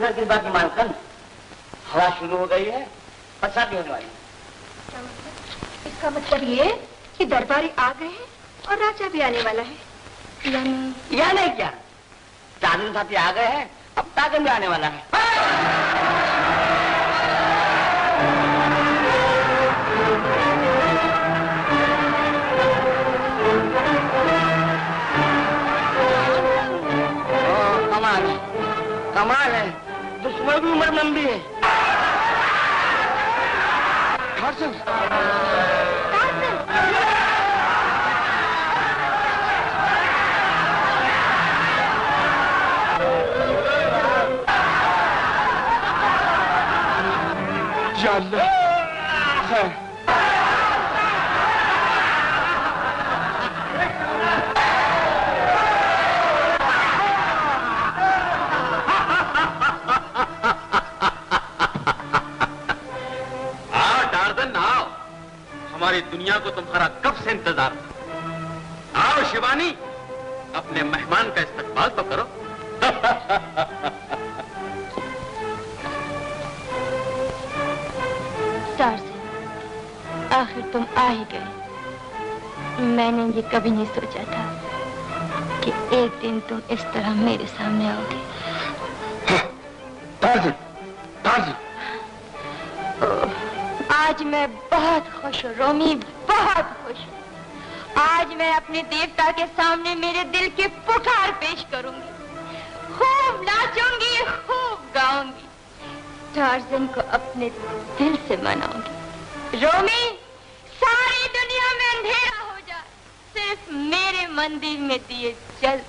[SPEAKER 5] की बात मानकर हवा शुरू हो गई है, बरसात होने वाली है।
[SPEAKER 6] इसका मतलब ये कि दरबारी आ गए हैं और राजा भी आने वाला है।
[SPEAKER 5] यानी क्या? ताजन साथी आ गए हैं, अब ताजन भी आने वाला है। कमाल है, कमाल है, दुश्मन की उम्र लंबी है।
[SPEAKER 2] हमारी दुनिया को तुम्हारा कब से इंतजार था। आओ शिवानी, अपने मेहमान का इस्तकबाल तो करो।
[SPEAKER 3] आखिर तुम आ ही गए। मैंने ये कभी नहीं सोचा था कि एक दिन तुम इस तरह मेरे सामने आओगे। आज मैं बहुत खुश हूँ रोमी, बहुत खुश हूँ। आज मैं अपने देवता के सामने मेरे दिल की पुकार पेश करूंगी, खूब नाचूंगी, खूब गाऊंगी, टार्ज़न को अपने दिल से मनाऊंगी। रोमी, सारी दुनिया में अंधेरा हो जाए, सिर्फ मेरे मंदिर में दिए जल।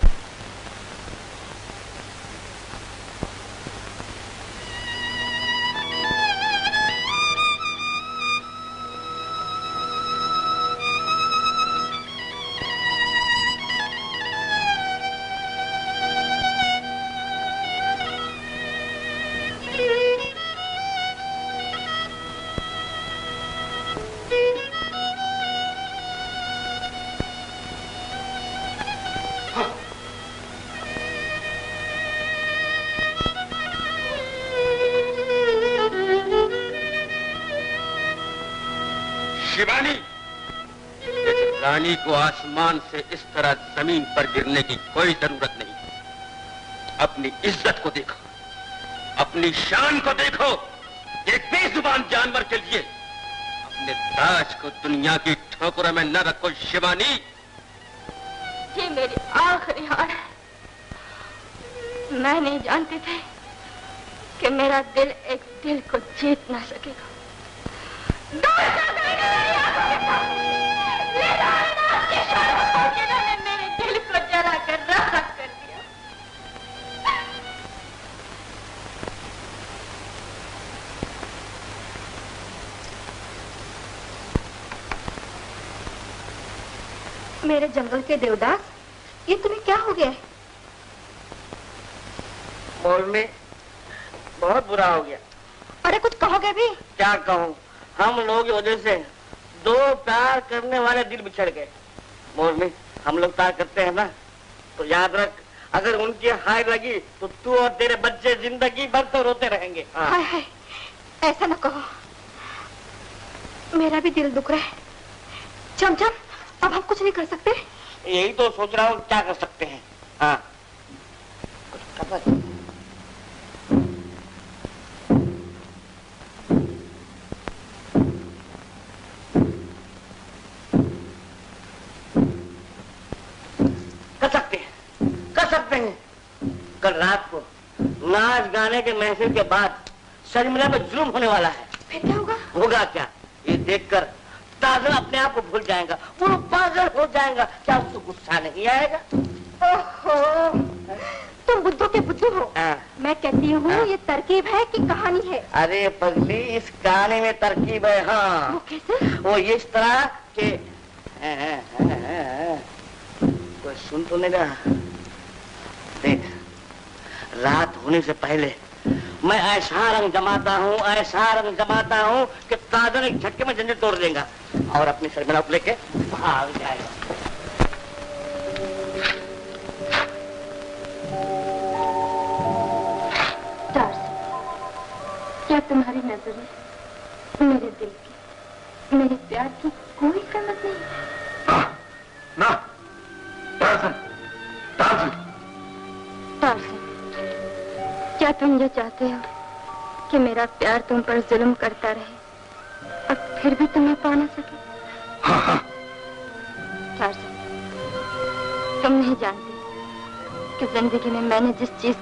[SPEAKER 2] शिवानी, रानी को आसमान से इस तरह जमीन पर गिरने की कोई जरूरत नहीं। अपनी इज्जत को देखो, अपनी शान को देखो। एक बेजुबान जानवर के लिए अपने ताज को दुनिया की ठोकरों में न रखो शिवानी।
[SPEAKER 3] ये मेरी आखिरी हार है। मैं नहीं जानती थी कि मेरा दिल एक दिल को जीत ना सकेगा। जिन्होंने मेरे दिल को जला कर राख कर दिया। मेरे जंगल के देवदास, ये तुम्हें क्या हो गया है?
[SPEAKER 5] मोर में बहुत बुरा हो गया।
[SPEAKER 3] अरे कुछ कहोगे भी?
[SPEAKER 5] क्या कहूँ, हम लोगों की वजह से दो प्यार करने वाले दिल बिछड़ गए। मोर में हम लोग प्यार करते हैं ना, तो याद रख, अगर उनकी हाय लगी तो तू और तेरे बच्चे जिंदगी भर तो रोते रहेंगे।
[SPEAKER 3] हाय हाय, ऐसा न कहो, मेरा भी दिल दुख रहा है। चमचम, अब हम कुछ नहीं कर सकते?
[SPEAKER 5] यही तो सोच रहा हूँ क्या कर सकते हैं। हाँ, कर सकते हैं। कल रात को नाच गाने के महफिल के बाद शर्मिला में जुल्म होने वाला है।
[SPEAKER 3] फिर क्या होगा?
[SPEAKER 5] होगा क्या, ये देखकर ताजन अपने आप को भूल जाएगा, वो पागल हो जाएगा। क्या उसको गुस्सा नहीं आएगा?
[SPEAKER 3] ओहो, तुम बुद्धू के बुद्धू हो। मैं कहती हूँ ये तरकीब है कि कहानी है?
[SPEAKER 5] अरे पगली, इस कहानी में तरकीब है। हाँ।
[SPEAKER 3] वो कैसे?
[SPEAKER 5] वो इस तरह के कोई सुन तो नहीं रहा। देख, रात होने से पहले मैं ऐसा रंग जमाता हूँ कि ताजन एक झटके में जंजीर तोड़ देगा और अपनी शर्मिला को लेके भाग जाएगा।
[SPEAKER 3] क्या तुम्हारी नजरें मेरे दिल की, मेरे प्यार की कोई समझ नहीं?
[SPEAKER 4] ना, टार्ज़न,
[SPEAKER 3] क्या तुम ये चाहते हो कि मेरा प्यार तुम पर जुल्म करता रहे और फिर भी तुम्हें पा ना सके?
[SPEAKER 4] हाँ।
[SPEAKER 3] टार्ज़न, तुम नहीं जानते कि जिंदगी में मैंने जिस चीज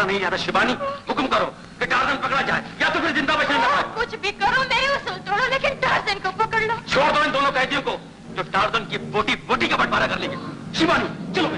[SPEAKER 2] नहीं आता। शिवानी, हुक्म करो कि टार्ज़न पकड़ा जाए या तो फिर जिंदा बचने लगा।
[SPEAKER 3] कुछ भी करो, मेरी उसूल तोड़ो, लेकिन टार्ज़न को पकड़ लो।
[SPEAKER 2] छोड़ दो इन दोनों कैदियों को जो टार्ज़न की बोटी बोटी का बंटवारा कर लेंगे। शिवानी, चलो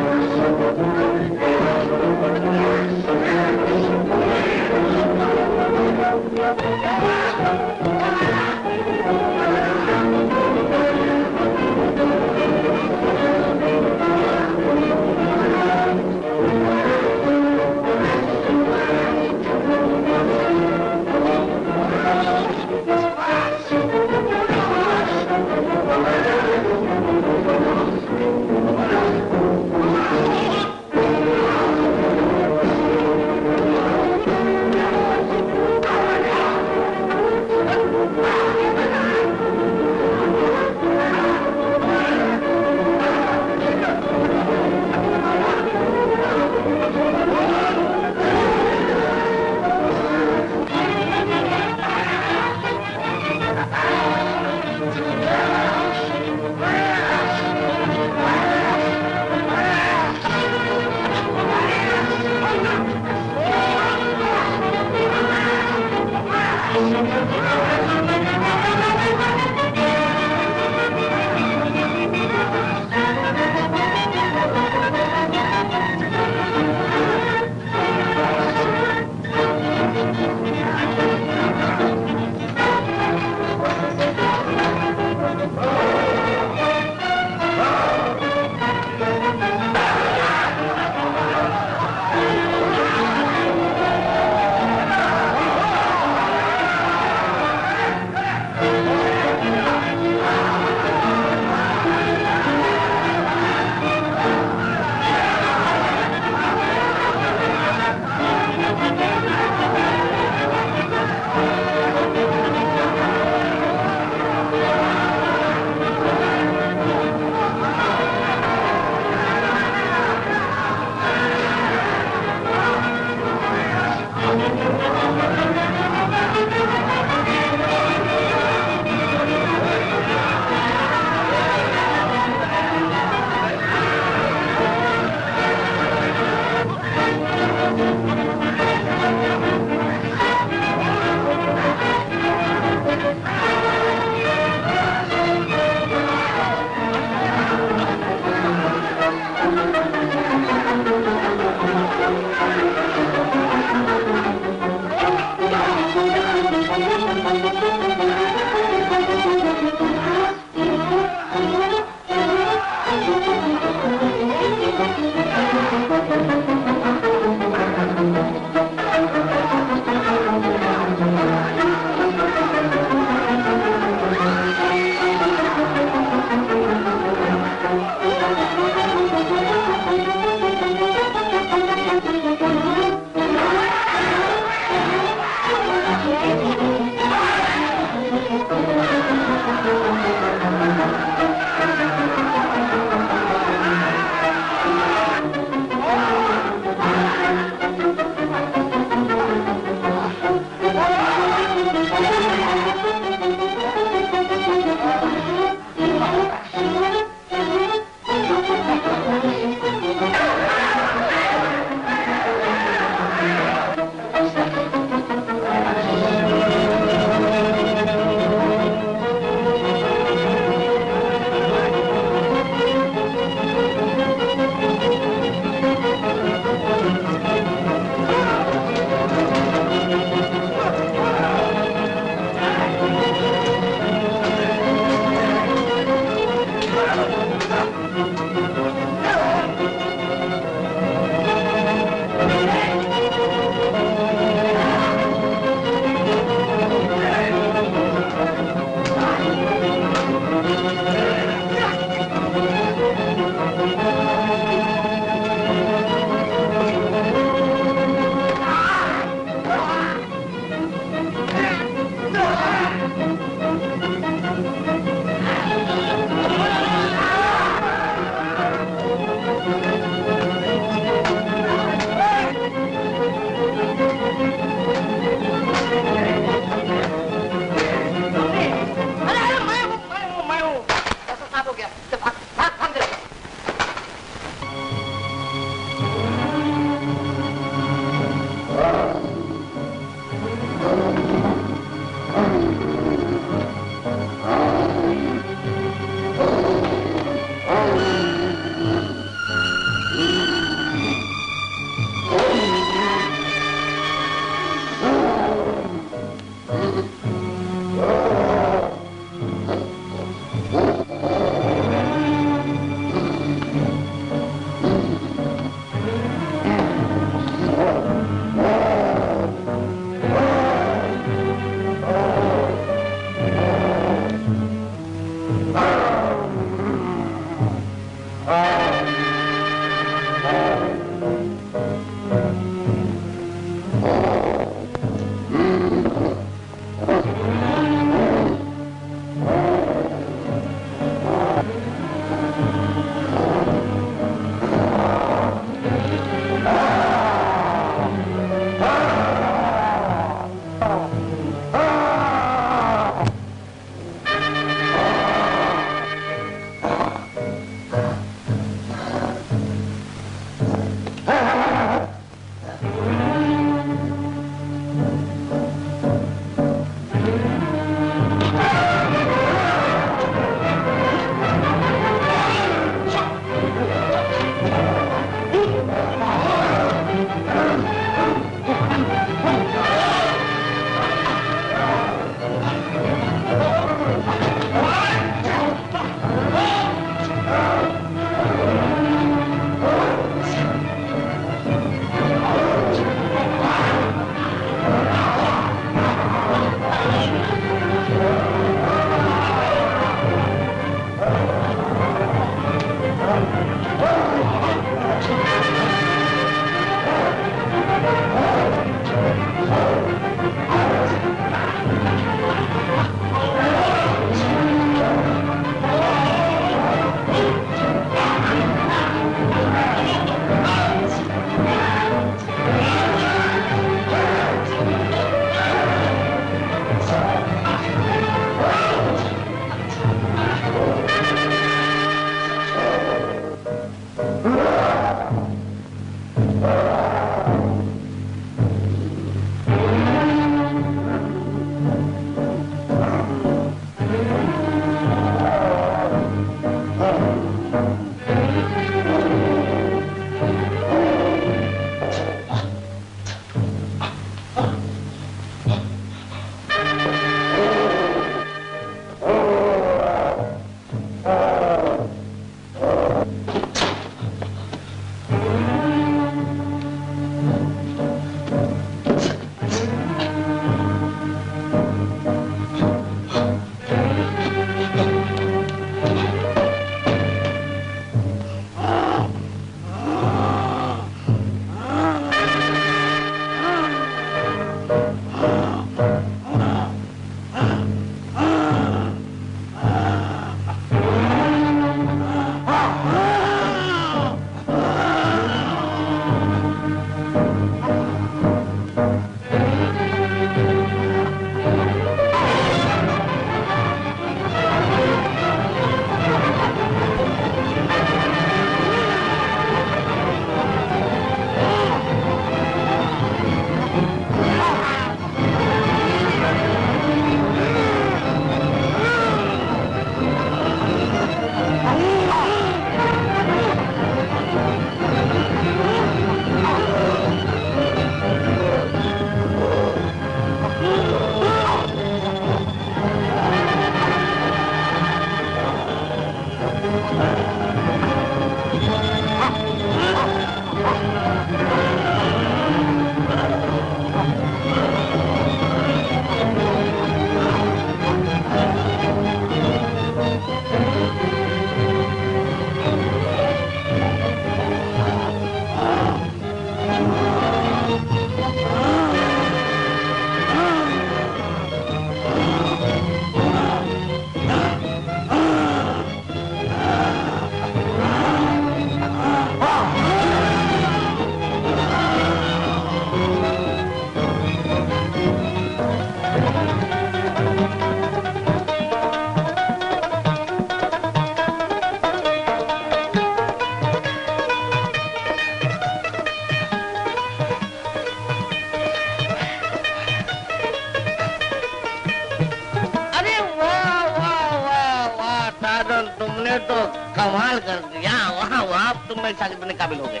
[SPEAKER 5] तुमने तो कमाल कर दिया। वहाँ वहाँ तुम मेरी शादी करने काबिल हो गए।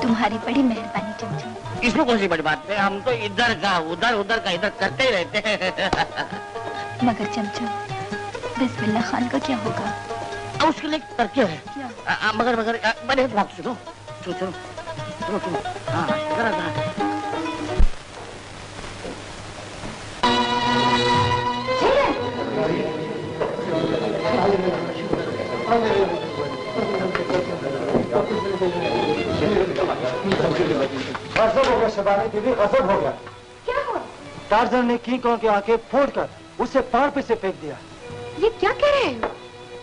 [SPEAKER 6] तुम्हारी बड़ी मेहरबानी चमचम।
[SPEAKER 5] इसमें कौन सी बड़ी बात है? हम तो इधर का उधर, उधर का इधर करते ही रहते हैं।
[SPEAKER 6] मगर चमचम, बिस्मिल्लाह खान का क्या होगा?
[SPEAKER 5] उसके लिए करके है क्या? मगर मैंने बात सुनो सुनो सुनो सुनो सुनो। हाँ जरा जरा।
[SPEAKER 7] गजब हो गया शबानी दीदी, गजब हो गया।
[SPEAKER 3] क्या हुआ?
[SPEAKER 7] टार्जन ने किंग कॉन्ग की आंखें फोड़कर उसे पहाड़ पे से फेंक दिया।
[SPEAKER 3] ये क्या कह रहे हो?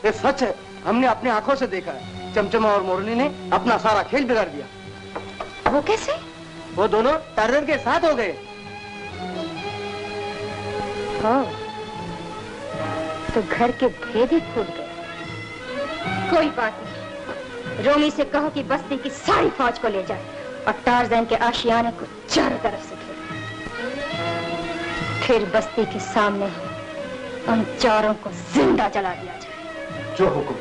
[SPEAKER 7] ये सच है, हमने अपनी आंखों से देखा है। चमचमा और मोरनी ने अपना सारा खेल बिगाड़ दिया।
[SPEAKER 3] वो कैसे?
[SPEAKER 7] वो दोनों टार्जन के साथ हो गए।
[SPEAKER 3] हाँ, तो घर के भेद ही फूट गए। कोई बात नहीं, रोमी से कहो कि बस्ती की सारी फौज को ले जाए और टार्जन के आशियाने को चारों तरफ से घेरे। फिर बस्ती के सामने उन चारों को जिंदा जला दिया जाए।
[SPEAKER 7] जो हुक्म।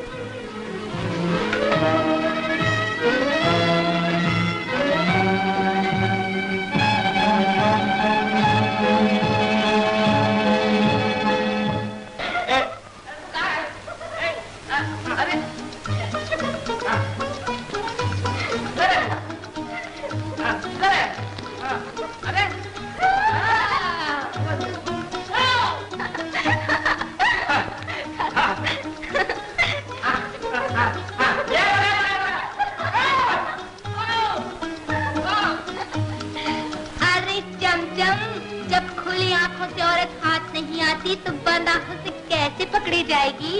[SPEAKER 6] तो बंद आंखों से कैसे पकड़ी जाएगी?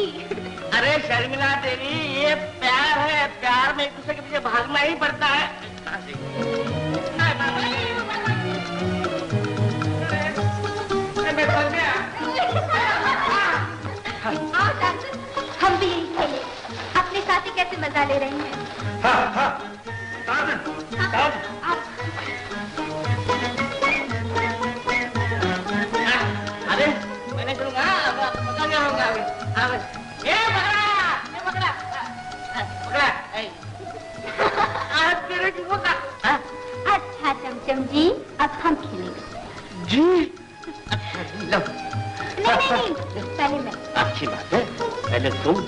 [SPEAKER 5] अरे शर्मिला देवी, ये प्यार है, प्यार में एक दूसरे के पीछे भागना ही पड़ता है।
[SPEAKER 6] हम भी यही खेले, अपने साथी कैसे मजा ले रहे हैं।
[SPEAKER 5] अरे मैंने सुनूंगा, पकड़ गया होगा अभी। ये पकड़ा, तेरे की होगा।
[SPEAKER 6] अच्छा चमचम जी, अब हम खेलेंगे।
[SPEAKER 5] जी अच्छा जी, लो।
[SPEAKER 6] नहीं, पहले मैं।
[SPEAKER 5] अच्छी बात है, पहले तुम।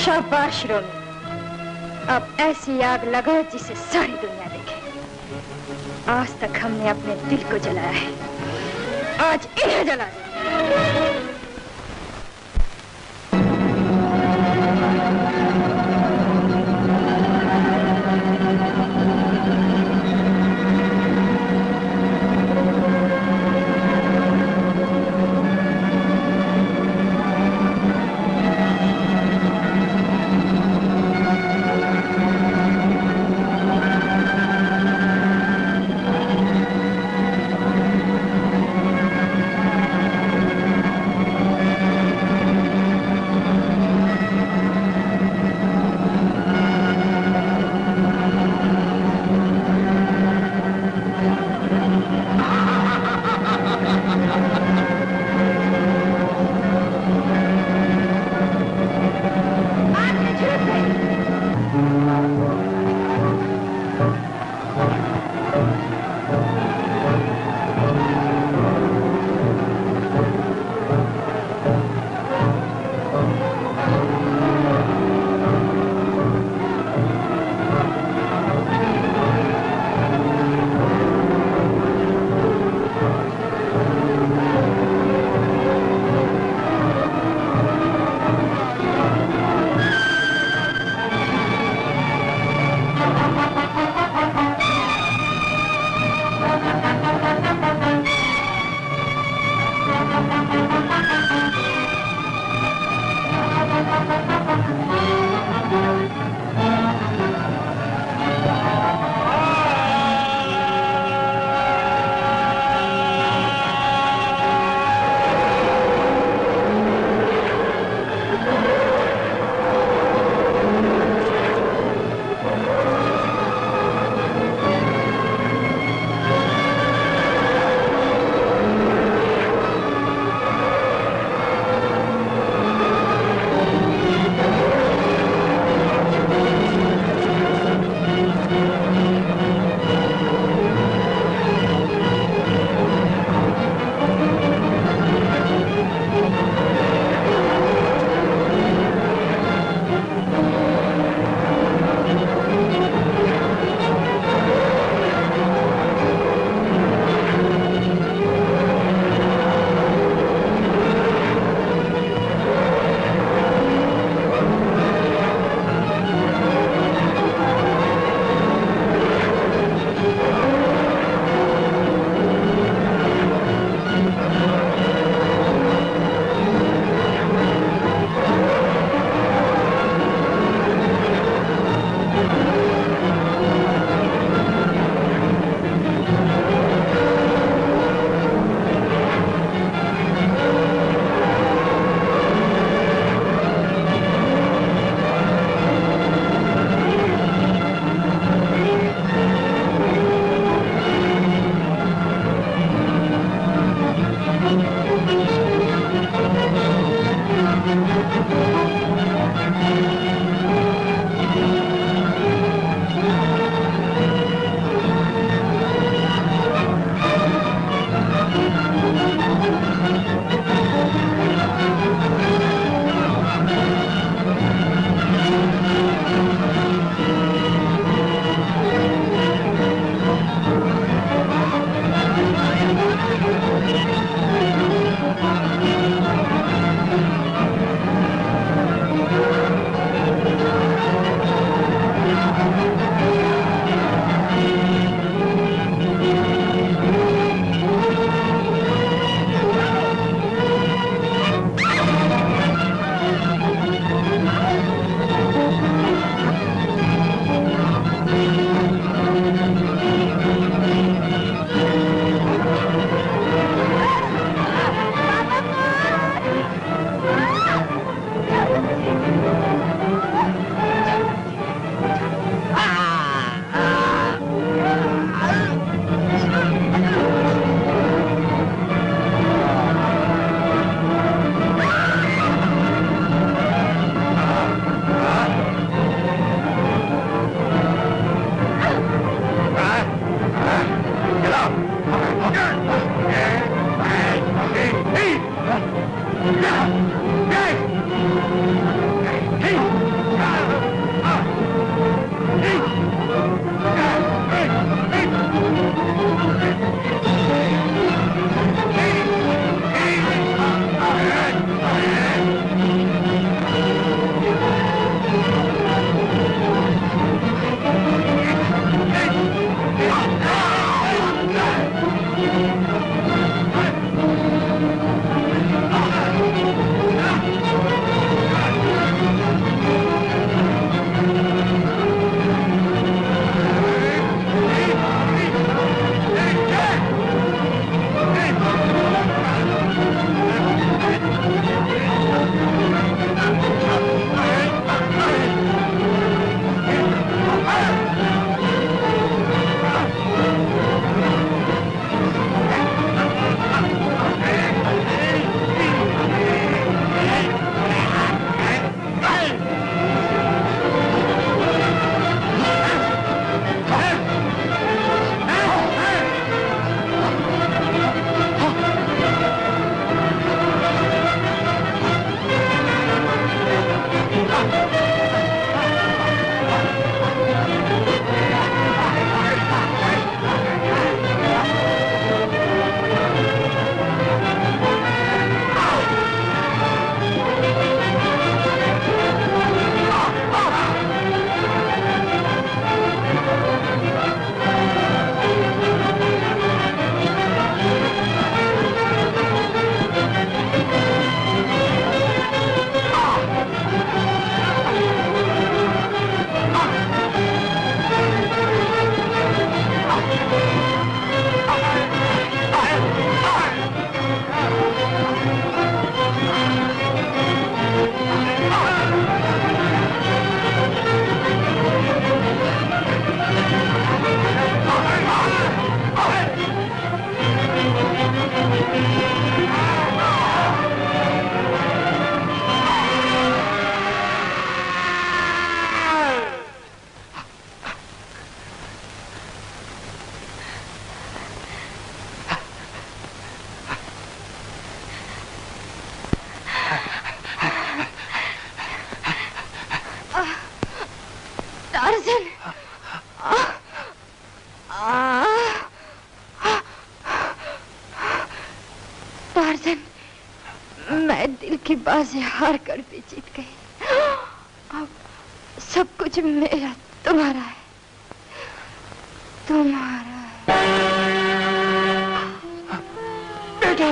[SPEAKER 3] शाबाश रोमी, अब ऐसी आग लगाओ जिसे सारी दुनिया देखे। आज तक हमने अपने दिल को जलाया है, आज इन्हें जला देंगे। टार्ज़न, मैं दिल की बाजी हार कर भी जीत गई। अब सब कुछ मेरा तुम्हारा है, तुम्हारा है।
[SPEAKER 7] बेटा,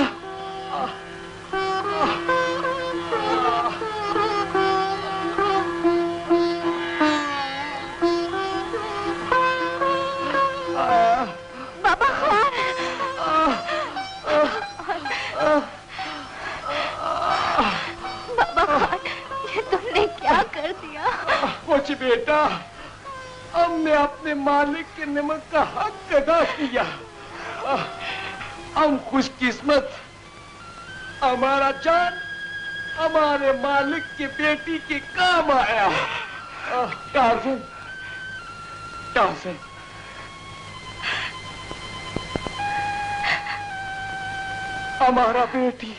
[SPEAKER 3] बाबा खान, बाबा खान, ये तुमने क्या कर दिया?
[SPEAKER 7] कुछ बेटा, हमने अपने मालिक के नमक का हक अदा किया। हम खुशकिस्मत, हमारा जान हमारे मालिक की बेटी के काम आया। टार्ज़न, टार्ज़न, हमारा बेटी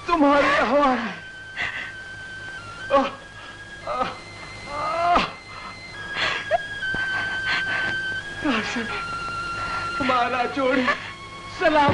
[SPEAKER 7] तुम्हारे हवाले। टार्ज़न, हमारा जोड़ी सलाम।